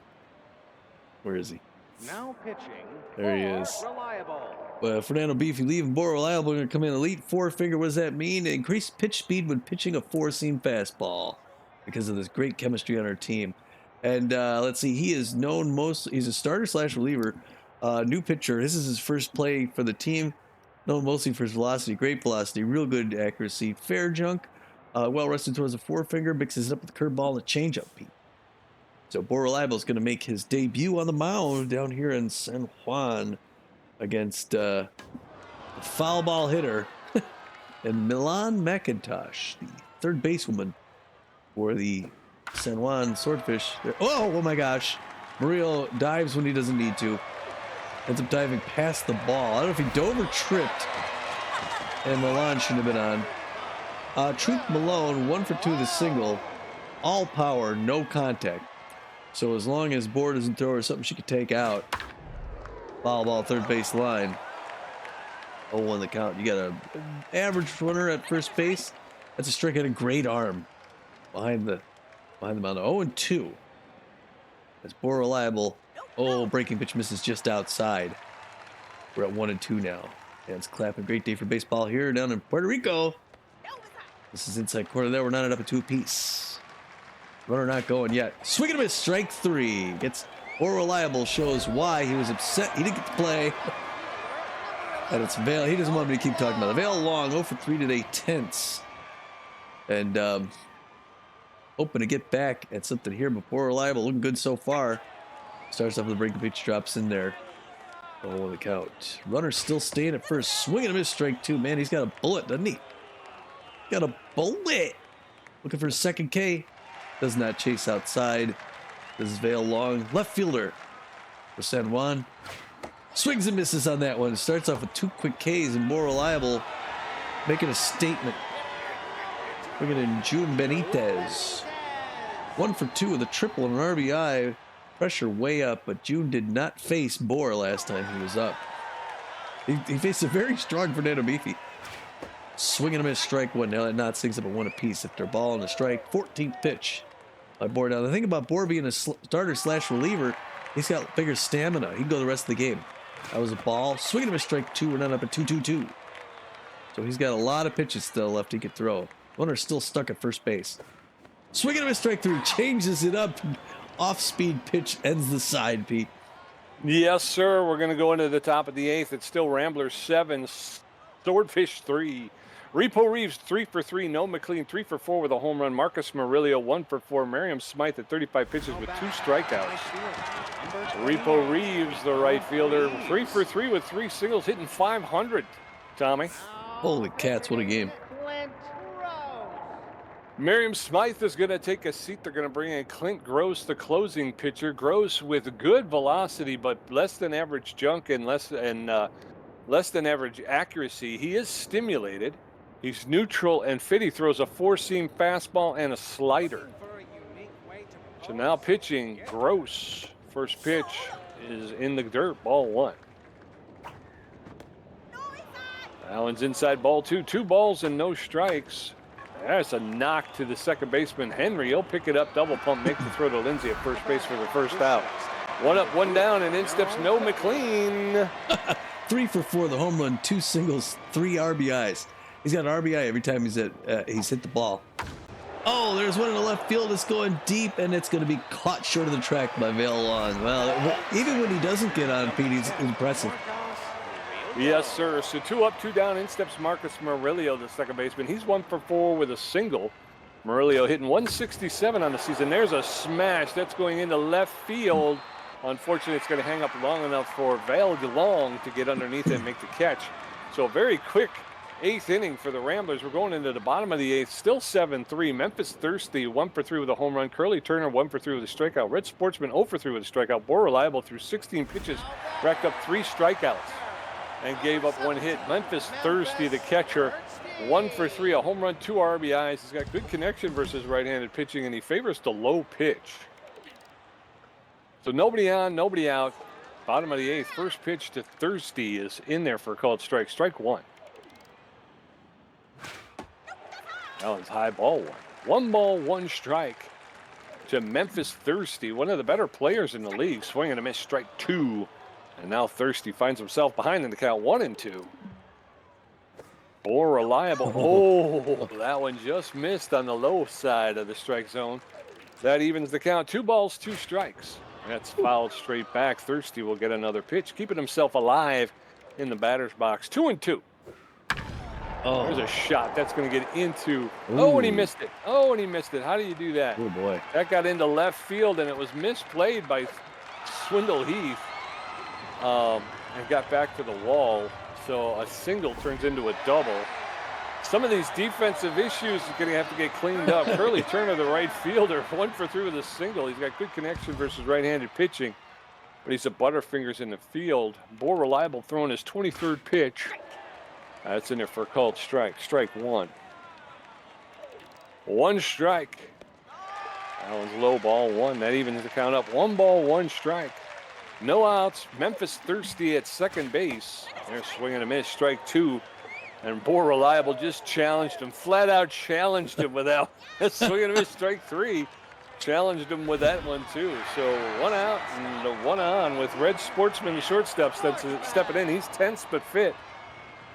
Where is he? Now pitching. There he is. Reliable. Fernando Beefy leaving Bora Reliable. Going to come in elite 4-finger. What does that mean? Increased pitch speed when pitching a 4-seam fastball because of this great chemistry on our team. And let's see, he is known he's a starter / reliever. New pitcher. This is his first play for the team. Known mostly for his velocity, great velocity, real good accuracy, fair junk. Well rested towards a 4-finger, mixes it up with the curveball and a changeup, Pete. So Bo Reliable is going to make his debut on the mound down here in San Juan against a foul ball hitter and Milan McIntosh, the third basewoman for the San Juan Swordfish. Oh my gosh. Murillo dives when he doesn't need to. Ends up diving past the ball. I don't know if he dove or tripped. And Milan shouldn't have been on. Truth Malone, 1 for 2 with a single. All power, no contact. So as long as Board doesn't throw her something she could take out. Foul ball, third base line. 0-1 the count. You got an average runner at first base. That's a strike. Had a great arm behind the mound. 0-2. That's Board Reliable. Breaking pitch misses just outside. We're at 1-2 now. And it's clapping. Great day for baseball here down in Puerto Rico. This is inside corner there. We're not up at 2 apiece. Runner not going yet. Swing and a miss. Strike 3. Gets more reliable. Shows why he was upset. He didn't get to play. And it's Vail. He doesn't want me to keep talking about it. Vail long, 0 for 3 today, tense. And hoping to get back at something here before reliable. Looking good so far. Starts off with a breaking pitch, drops in there. Oh, the count. Runner still staying at first. Swinging a miss, strike 2. Man, he's got a bullet, doesn't he? Got a bullet. Looking for a second K. Does not chase outside. This is Vail long. Left fielder for San Juan. Swings and misses on that one. Starts off with 2 quick Ks and more reliable. Making a statement. Bringing in June Benitez. 1 for 2 with a triple and an RBI. Pressure way up, but June did not face Bohr last time he was up. He faced a very strong Fernando Beefy. Swinging a miss, strike 1. Now that knot sinks up at 1 apiece. After a ball and a strike, 14th pitch by Bohr. Now the thing about Bohr being a starter / reliever, he's got bigger stamina. He can go the rest of the game. That was a ball. Swinging a miss, strike 2. We're not up at 2-2-2. So he's got a lot of pitches still left he could throw. Runner's still stuck at first base. Swinging a miss, strike 3. Changes it up. Off-speed pitch ends the side, Pete. Yes, sir. We're going to go into the top of the 8th. It's still Ramblers 7, Swordfish 3. Repo Reeves 3 for 3. No McLean 3 for 4 with a home run. Marcus Murillo 1 for 4. Miriam Smythe at 35 pitches with 2 strikeouts. Repo Reeves, the right fielder, 3 for 3 with 3 singles, hitting 500. Tommy. Holy cats, what a game. Miriam Smythe is going to take a seat. They're going to bring in Clint Gross, the closing pitcher. Gross with good velocity, but less than average junk and less than average accuracy. He is stimulated. He's neutral and fit. He throws a 4-seam fastball and a slider. So now pitching, Gross. First pitch is in the dirt, ball 1. Allen's inside, ball 2. 2 balls and no strikes. That's a knock to the second baseman, Henry. He'll pick it up, double pump, make the throw to Lindsay at first base for the first out. 1 up, 1 down, and in steps no McLean. 3 for 4, the home run, 2 singles, 3 RBIs. He's got an RBI every time he's hit the ball. Oh, there's one in the left field. It's going deep, and it's going to be caught short of the track by Vail Long. Well, even when he doesn't get on, Pete, he's impressive. Yes, sir. So 2 up, 2 down. In steps Marcus Murillo, the second baseman. He's 1 for 4 with a single. Murillo hitting 167 on the season. There's a smash. That's going into left field. Unfortunately, it's going to hang up long enough for Vail Long to get underneath it and make the catch. So a very quick 8th inning for the Ramblers. We're going into the bottom of the 8th. Still 7-3. Memphis Thirsty, 1 for 3 with a home run. Curly Turner, 1 for 3 with a strikeout. Red Sportsman, 0 for 3 with a strikeout. More reliable through 16 pitches. Racked up 3 strikeouts. And gave up 1 hit. Memphis Thirsty, the catcher, 1 for 3, a home run, 2 RBIs. He's got good connection versus right-handed pitching, and he favors the low pitch. So nobody on, nobody out. Bottom of the 8th, first pitch to Thirsty is in there for a called strike. Strike 1. Allen's high, ball 1. 1 ball, 1 strike to Memphis Thirsty, one of the better players in the league. Swing and a miss, strike 2. And now Thirsty finds himself behind in the count, 1-2. More reliable. Oh, that one just missed on the low side of the strike zone. That evens the count. 2 balls, 2 strikes. That's fouled straight back. Thirsty will get another pitch, keeping himself alive in the batter's box. 2-2. Oh, there's a shot that's going to get into. Ooh. Oh, and he missed it. Oh, and he missed it. How do you do that? Oh boy. That got into left field, and it was misplayed by Swindle Heath. And got back to the wall. So a single turns into a double. Some of these defensive issues are going to have to get cleaned up. Curly Turner, the right fielder, 1 for 3 with a single. He's got good connection versus right-handed pitching, but he's a butterfingers in the field. More reliable throwing his 23rd pitch. That's in there for a called strike. Strike 1. 1 strike. Allen's low, ball 1. That evens the count up. 1 ball, 1 strike. No outs. Memphis Thirsty at second base. They're swinging a miss. Strike 2. And More Reliable just challenged him. Flat out challenged him without swinging a miss. Strike 3. Challenged him with that one too. So 1 out and 1 on with Red Sportsman, the shortstop, stepping in. He's tense but fit.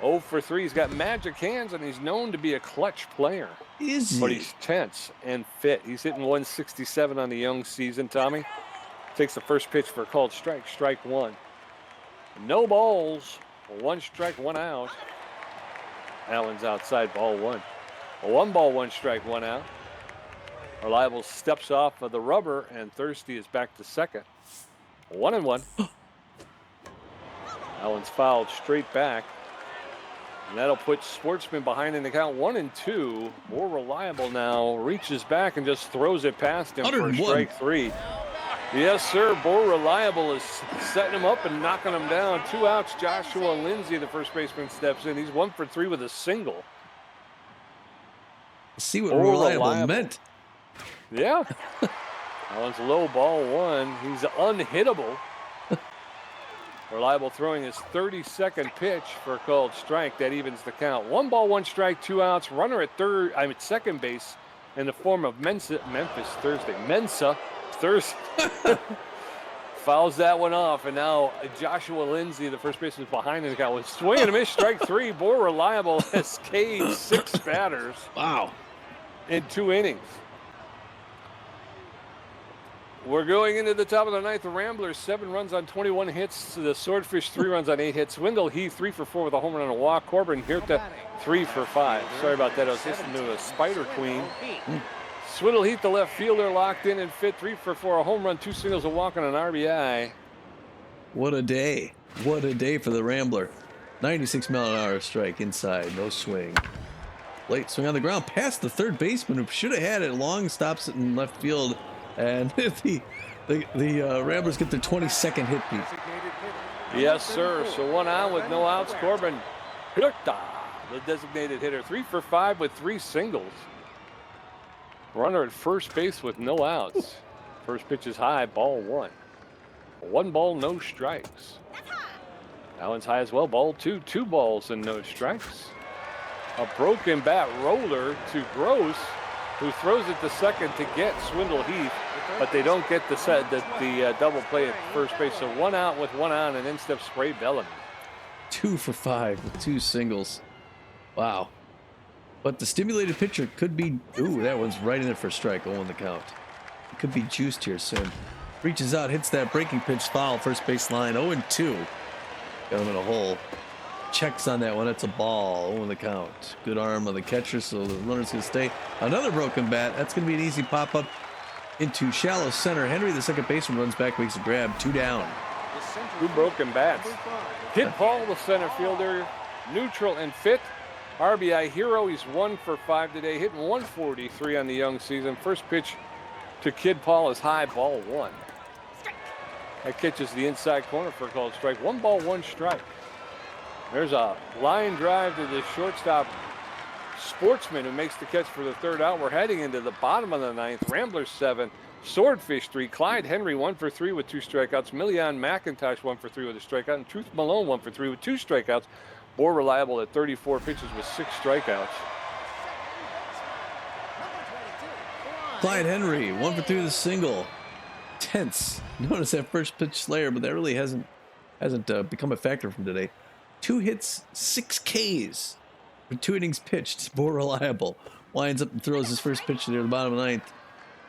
0 for 3. He's got magic hands and he's known to be a clutch player. Is he? But he's tense and fit. He's hitting 167 on the young season, Tommy. Takes the first pitch for a called strike. Strike 1. No balls. 1 strike, 1 out. Allen's outside, ball 1. 1 ball, 1 strike, 1 out. Reliable steps off of the rubber, and Thirsty is back to second. 1-1. Allen's fouled straight back. And that'll put Sportsman behind in the count 1-2. More Reliable now reaches back and just throws it past him for strike 3. Yes, sir. More Reliable is setting him up and knocking him down. 2 outs. Joshua Lindsay, the first baseman, steps in. He's 1 for 3 with a single. See what reliable meant. Yeah. Allen's low, ball 1. He's unhittable. Reliable throwing his 32nd pitch for a called strike. That evens the count. 1 ball, 1 strike, 2 outs. Runner at second base in the form of Mensa Thursday. Fouls that one off, and now Joshua Lindsay, the first baseman, is behind in the count with swing and a miss, strike 3. More Reliable has caged 6 batters. Wow. In 2 innings. We're going into the top of the 9th. The Ramblers, 7 runs on 21 hits. The Swordfish, 3 runs on 8 hits. Swindle Heath, 3 for 4 with a home run and a walk. Corbin Hirta, 3 for 5. Sorry about that. I was listening to a Spider Queen. Swindle Heath, the left fielder, locked in and fit, 3 for 4. A home run, 2 singles, a walk, and an RBI. What a day. What a day for the Rambler. 96-mile-an-hour strike inside. No swing. Late swing on the ground past the third baseman who should have had it. Long stops it in left field. And the Ramblers get their 22nd hit beat. Yes, sir. So 1 out with no outs. Corbin Hirta, the designated hitter, 3 for 5 with 3 singles. Runner at first base with no outs. First pitch is high, ball 1. 1 ball, no strikes. Allen's high as well, ball 2. 2 balls and no strikes. A broken bat roller to Gross, who throws it to second to get Swindle Heath, but they don't get the double play at first base. So 1 out with 1 on, and then steps Spray Bellamy. 2 for 5 with 2 singles. Wow. But the stimulated pitcher could be, ooh, that one's right in there for a strike, 0 on the count. It could be juiced here soon. Reaches out, hits that breaking pitch, foul, first base line, 0-2. Got him in a hole. Checks on that one, it's a ball, 0 on the count. Good arm on the catcher, so the runner's gonna stay. Another broken bat, that's gonna be an easy pop-up into shallow center. Henry, the second baseman, runs back, makes a grab, 2 down. 2 broken bats. Kid Paul, the center fielder, neutral and fit. RBI hero, he's 1 for 5 today, hitting 143 on the young season. First pitch to Kid Paul is high, ball 1. That catches the inside corner for a called strike. 1 ball, 1 strike. There's a line drive to the shortstop, Sportsman, who makes the catch for the 3rd out. We're heading into the bottom of the 9th. Ramblers 7, Swordfish 3, Clyde Henry 1 for 3 with 2 strikeouts. Million McIntosh 1 for 3 with a strikeout, and Truth Malone 1 for 3 with 2 strikeouts. More Reliable at 34 pitches with 6 strikeouts. Clyde Henry, 1 for 3 with a single. Tense. Notice that first pitch slayer, but that really hasn't become a factor from today. 2 hits, 6 Ks for 2 innings pitched. More Reliable. Winds up and throws his first pitch near the bottom of the 9th.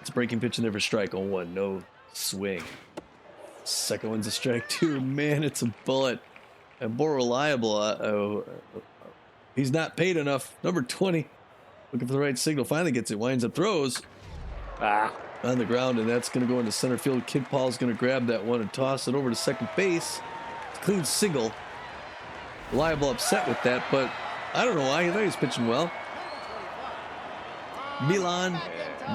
It's a breaking pitch in there for strike, 0-1. No swing. Second one's a strike 2. Man, it's a bullet. And more Reliable, he's not paid enough. Number 20, looking for the right signal, finally gets it, winds up, throws on the ground, and that's going to go into center field. Kid Paul's going to grab that one and toss it over to second base. It's a clean single. Reliable upset with that, but I don't know why. He thought he was pitching well. Milan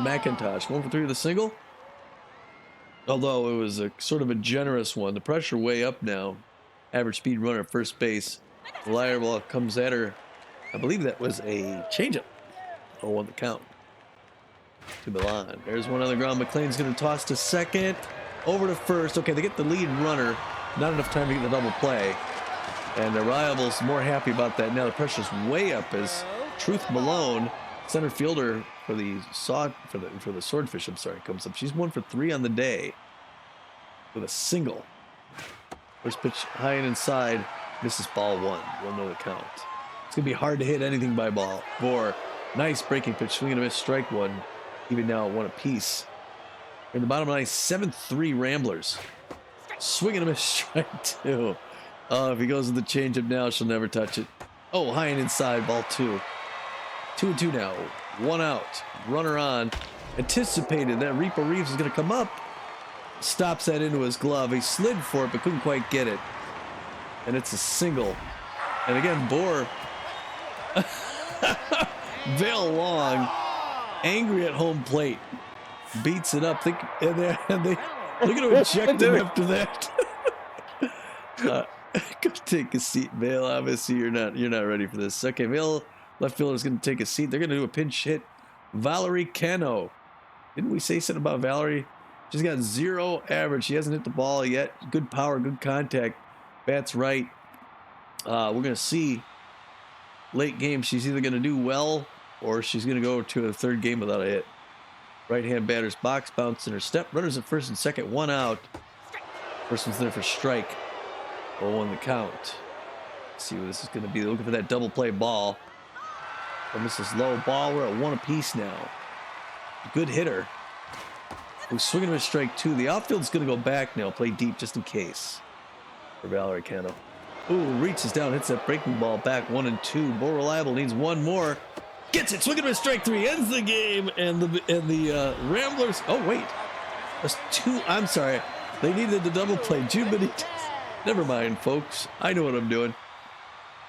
McIntosh, 1 for 3 with a single. Although it was a sort of a generous one. The pressure way up now. Average speed runner at first base. Reliable comes at her. I believe that was a changeup. 0 on the count to Milan. There's one on the ground. McLean's going to toss to second. Over to first. Okay, they get the lead runner. Not enough time to get the double play. And Reliable's more happy about that. Now the pressure's way up as Truth Malone, center fielder for the Swordfish, comes up. She's 1 for 3 on the day with a single. First pitch high and inside, misses ball 1. 1 the count. It's going to be hard to hit anything by ball. Four, nice breaking pitch, swing and a miss, strike 1. Even now at 1 apiece. In the bottom of the 9th, 7-3 Ramblers. Swing and a miss, strike 2. Oh, if he goes with the changeup now, she'll never touch it. Oh, high and inside, ball 2. 2-2 now. 1 out. Runner on. Anticipated that Reaper Reeves is going to come up. Stops that into his glove. He slid for it, but couldn't quite get it. And it's a single. And again, Bohr. Vail Long, angry at home plate, beats it up. And they look at him eject him after that. Go take a seat, Vail. Obviously, you're not ready for this. Okay, Vail, left fielder, is going to take a seat. They're going to do a pinch hit. Valerie Cano. Didn't we say something about Valerie? She's got 0 average. She hasn't hit the ball yet. Good power, good contact. Bats right. We're going to see late game. She's either going to do well or she's going to go to a third game without a hit. Right-hand batter's box, bounce in her step. Runners at first and second, 1 out. First one's there for strike. 0-1 the count. Let's see what this is going to be. They're looking for that double play ball. And this is low ball. We're at 1 apiece now. Good hitter. Who's swinging to a strike 2. The outfield's going to go back now. Play deep just in case. For Valerie Cano. Ooh, reaches down, hits that breaking ball back. 1 and 2. More reliable, needs 1 more. Gets it, swinging to a strike 3, ends the game, and the Ramblers. Oh wait, that's 2. I'm sorry, they needed the double play. June Benitez. Never mind, folks. I know what I'm doing.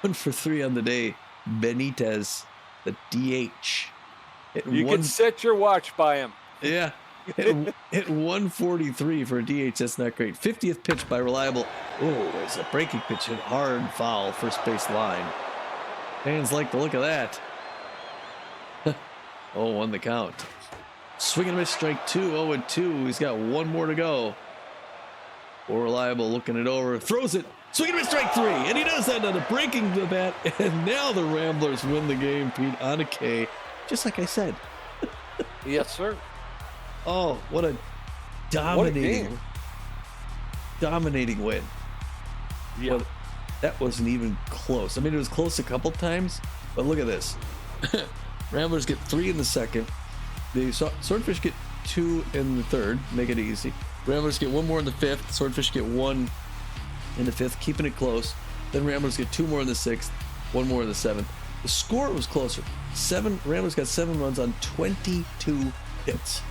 1 for 3 on the day. Benitez, the DH. You can set your watch by him. Yeah. Hit 143 for a DH. That's not great. 50th pitch by Reliable. Oh, it's a breaking pitch. Hit hard foul, first base line. Fans like the look of that. 0-1 the count. Swinging a strike 2. 0-2. He's got 1 more to go. Or Reliable looking it over. Throws it. Swinging a strike 3. And he does that on a breaking the bat. And now the Ramblers win the game, Pete, on a K. Just like I said. Yes, sir. Oh, what a dominating win. Yeah. Well, that wasn't even close. I mean, it was close a couple times, but look at this. Ramblers get 3 in the second. The Swordfish get 2 in the third, make it easy. Ramblers get 1 more in the 5th. Swordfish get 1 in the 5th, keeping it close. Then Ramblers get 2 more in the 6th, 1 more in the 7th. The score was closer. Ramblers got 7 runs on 22 hits.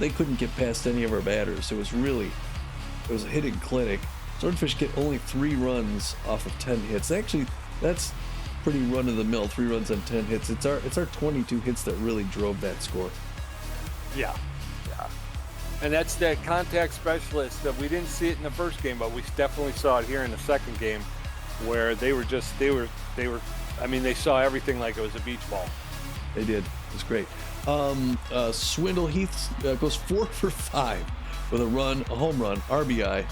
They couldn't get past any of our batters. It was a hitting clinic. Swordfish get only 3 runs off of 10 hits. Actually, that's pretty run of the mill. 3 runs on 10 hits. It's our 22 hits that really drove that score. Yeah. And that's that contact specialist that we didn't see it in the first game, but we definitely saw it here in the second game, where they saw everything like it was a beach ball. They did. It was great. Swindle Heath goes 4 for 5 with a run, a home run, RBI,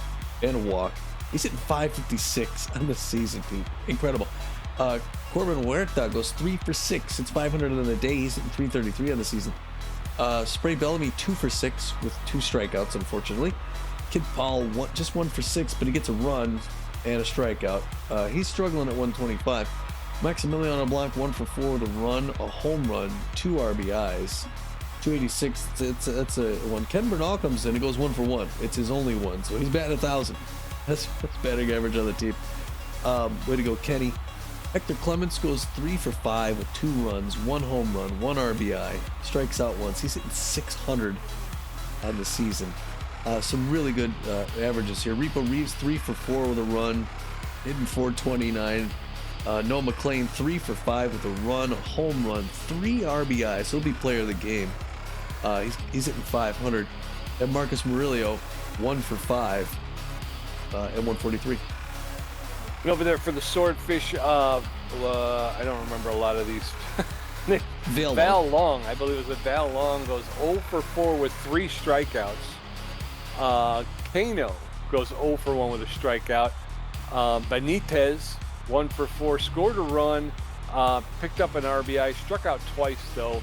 and a walk. He's hitting .556 on the season, Pete. Incredible. Corbin Huerta goes 3 for 6. It's 500 on the day. He's hitting .333 on the season. Spray Bellamy 2 for 6 with 2 strikeouts, unfortunately. Kid Paul just 1 for 6, but he gets a run and a strikeout. He's struggling at 125. Maximiliano Blanc 1 for 4 with a run, a home run, 2 RBIs, 286. That's a one. Ken Bernal comes in. He goes 1 for 1. It's his only one, so he's batting 1,000. That's batting average on the team. Way to go, Kenny. Hector Clements goes 3 for 5 with 2 runs, 1 home run, 1 RBI. Strikes out once. He's hitting 600 on the season. Some really good averages here. Repo Reeves 3 for 4 with a run, hitting .429. Noah McLean 3 for 5 with a run, a home run, 3 RBIs. He'll be player of the game. He's hitting 500. And Marcus Murillo 1 for 5 and 143. And over there for the Swordfish, I don't remember a lot of these. Val Long, I believe it was Val Long, goes 0 for 4 with 3 strikeouts. Cano goes 0 for 1 with a strikeout. Benitez 1 for 4, scored a run, picked up an RBI, struck out twice though.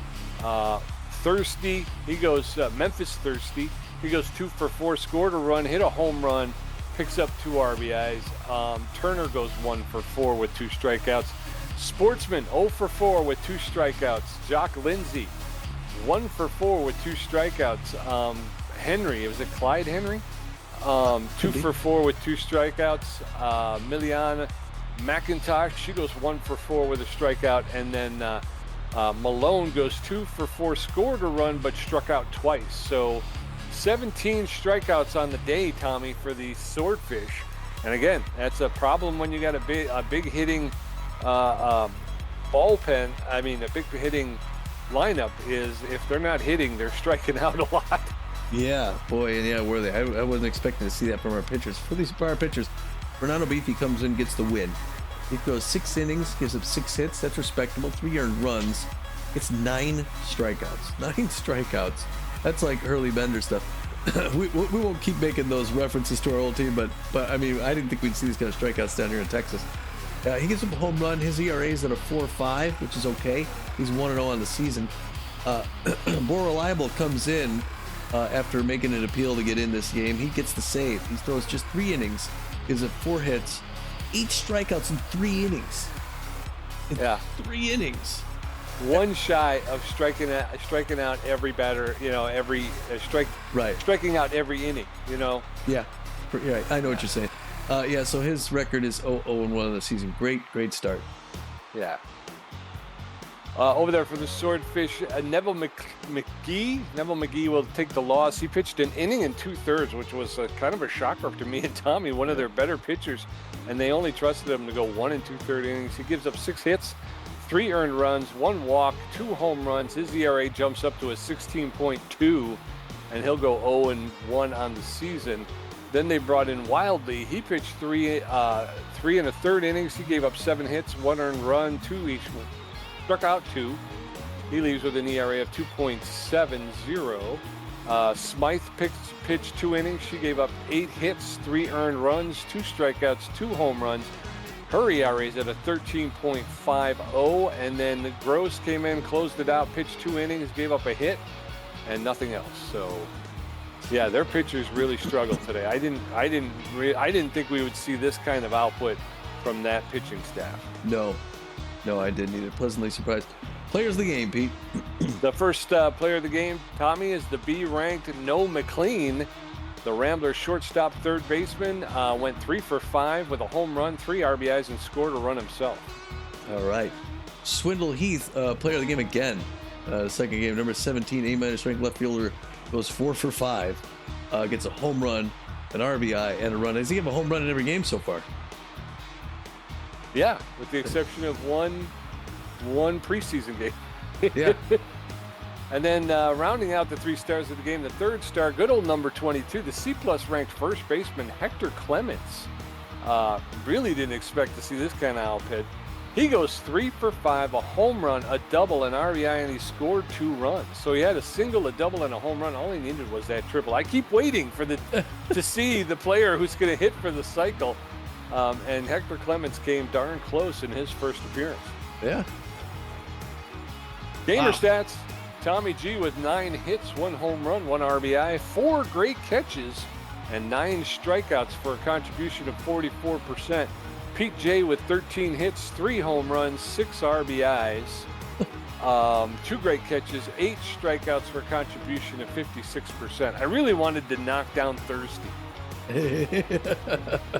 Thirsty, he goes Memphis Thirsty. He goes 2 for 4, scored a run, hit a home run, picks up 2 RBIs. Turner goes 1 for 4 with 2 strikeouts. Sportsman 0 for 4 with 2 strikeouts. Jock Lindsay 1 for 4 with 2 strikeouts. Henry, was it Clyde Henry? 2 for 4 with 2 strikeouts. Miliana McIntosh, she goes 1 for 4 with a strikeout, and then Malone goes 2 for 4, scored a run but struck out twice. So 17 strikeouts on the day, Tommy, for the Swordfish. And again, that's a problem when you got a big hitting bullpen. I mean, a big hitting lineup is if they're not hitting, they're striking out a lot. Yeah, boy, and yeah, were they? I wasn't expecting to see that from our pitchers. For our pitchers, Fernando Beefy comes in, gets the win. He goes 6 innings, gives up 6 hits. That's respectable. 3 earned runs. It's 9 strikeouts. 9 strikeouts. That's like Hurley Bender stuff. we won't keep making those references to our old team, but I mean, I didn't think we'd see these kind of strikeouts down here in Texas. He gets up a home run. His ERA is at a 4.5, which is okay. He's 1-0 on the season. More Reliable comes in after making an appeal to get in this game. He gets the save. He throws just 3 innings, gives up 4 hits, 8 strikeouts in 3 innings. Yeah, 3 innings. One shy of striking out every batter. You know, every striking out every inning. You know. Yeah, I know what you're saying. Yeah, so his record is 0-1 on the season. Great start. Yeah. Over there for the Swordfish, Neville McGee will take the loss. He pitched an inning and 2/3, which was kind of a shocker to me and Tommy, one of their better pitchers, and they only trusted him to go 1 2/3 innings. He gives up 6 hits, 3 earned runs, 1 walk, 2 home runs. His ERA jumps up to a 16.2, and he'll go 0-1 on the season. Then they brought in Wildly. He pitched 3 1/3 innings. He gave up 7 hits, 1 earned run, 2 each. Struck out 2. He leaves with an ERA of 2.70. Smythe pitched 2 innings. She gave up 8 hits, 3 earned runs, 2 strikeouts, 2 home runs. Her ERA is at a 13.50. And then Gross came in, closed it out, pitched 2 innings, gave up a hit, and nothing else. So, yeah, their pitchers really struggled today. I didn't think we would see this kind of output from that pitching staff. No, I didn't either. Pleasantly surprised. Players of the game, Pete. The first player of the game, Tommy, is the B-ranked Noah McLean. The Ramblers shortstop third baseman went 3 for 5 with a home run, 3 RBIs, and scored a run himself. All right. Swindle Heath, player of the game again. Second game, number 17, A- ranked left fielder, goes 4 for 5, gets a home run, an RBI, and a run. Does he have a home run in every game so far? Yeah, with the exception of one preseason game. Yeah. And then rounding out the 3 stars of the game, the third star, good old number 22, the C-plus ranked first baseman Hector Clements. Really didn't expect to see this kind of output. He goes 3 for 5, a home run, a double, an RBI, and he scored 2 runs. So he had a single, a double, and a home run. All he needed was that triple. I keep waiting for to see the player who's going to hit for the cycle. And Hector Clements came darn close in his first appearance. Yeah. Gamer stats, Tommy G with 9 hits, 1 home run, 1 RBI, 4 great catches, and 9 strikeouts for a contribution of 44%. Pete J with 13 hits, 3 home runs, 6 RBIs, 2 great catches, 8 strikeouts for a contribution of 56%. I really wanted to knock down Thursday.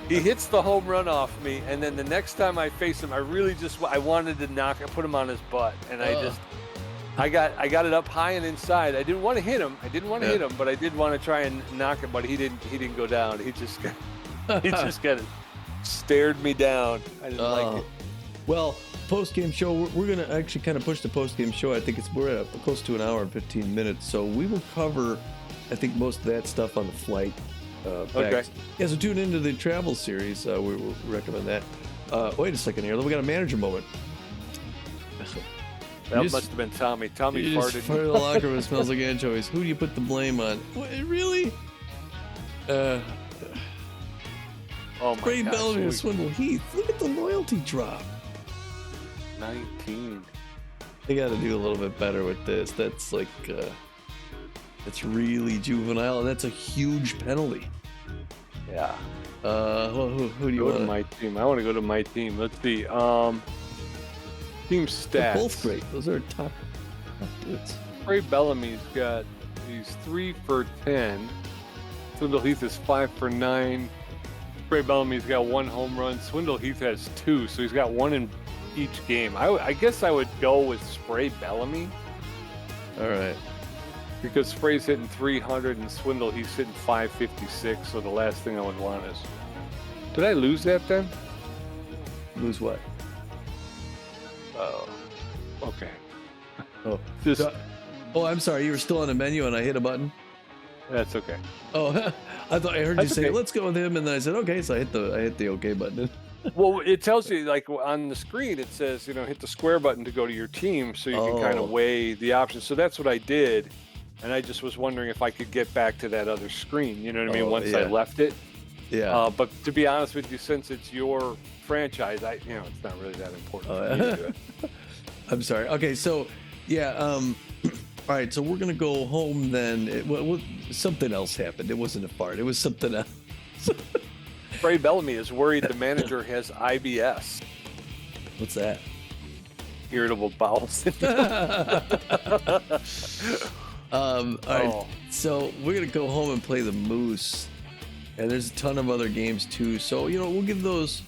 He hits the home run off me, and then the next time I face him, I wanted to put him on his butt, and I got it up high and inside. I didn't want to hit him. But I did want to try and knock him, but he didn't go down. He just got stared me down. I didn't like it. Well, post-game show, we're going to actually kind of push the post-game show. I think we're at close to an hour and 15 minutes, so we will cover, I think, most of that stuff on the flight. Okay. Yeah, so tune into the travel series. We recommend that. Wait a second here. We got a manager moment. That must have been Tommy. Tommy farted. Farted in the locker room. It smells like anchovies. Who do you put the blame on? What, really? Oh my Ray gosh. Bellamy and Swindle Heath. Look at the loyalty drop. 19. They got to do a little bit better with this. That's like, it's really juvenile, and that's a huge penalty. Yeah. Who do you Go want? to my team. I want to go to my team. Let's see. Team stats. They're both great. Those are top dudes. Ray Bellamy's he's 3 for 10. Swindle Heath is 5 for 9. Spray Bellamy's got 1 home run. Swindle Heath has 2, so he's got 1 in each game. I guess I would go with Spray Bellamy. All right. Because Spray's hitting 300 and Swindle Heath's hitting 556, so the last thing I would want is... Did I lose that then? Lose what? Oh, okay. Oh, Just, oh, I'm sorry. You were still on the menu and I hit a button. that's okay. Oh, I thought I heard you That's say, okay. "Let's go with him," and then I said, "Okay." So I hit the OK button. Well, it tells you, like, on the screen, it says, hit the square button to go to your team so you can kind Oh. of weigh the options. So that's what I did. And I just was wondering if I could get back to that other screen, you know what I mean, Oh, once I yeah. left it. Yeah. But to be honest with you, since it's your franchise, it's not really that important for me to do it. I'm sorry. Okay, so yeah. All right, so we're gonna go home then. Something else happened. It wasn't a fart. It was something else. Spray Bellamy is worried the manager has IBS, What's that? irritable bowel syndrome. All right. Oh. So we're gonna go home and play the Moose, and there's a ton of other games too. So we'll give those.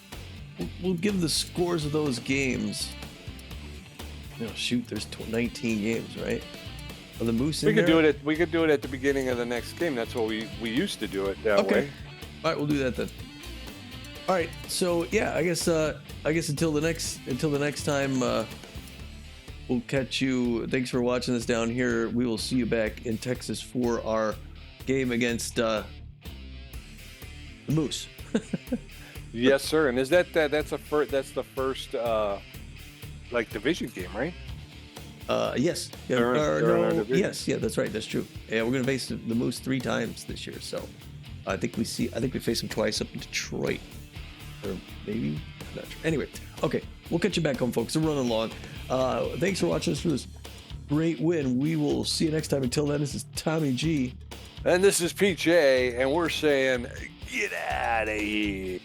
We'll give the scores of those games. Shoot, there's 19 games, right? Are the Moose in We could there? do it at the beginning of the next game. That's what we used to do it that Okay. way. All right, we'll do that then. All right, so yeah, I guess until the next time, we'll catch you. Thanks for watching us down here. We will see you back in Texas for our game against the Moose. Yes, sir. And is that's the first like division game, right? Yes. Yeah, They're in our division. Yes. Yeah, that's right. That's true. Yeah, we're gonna face the Moose 3 times this year. So I think we face them twice up in Detroit, or maybe not sure. Anyway, okay, we'll catch you back home, folks. We're running long. Thanks for watching us for this great win. We will see you next time. Until then, this is Tommy G. And this is PJ, and we're saying, get out of here.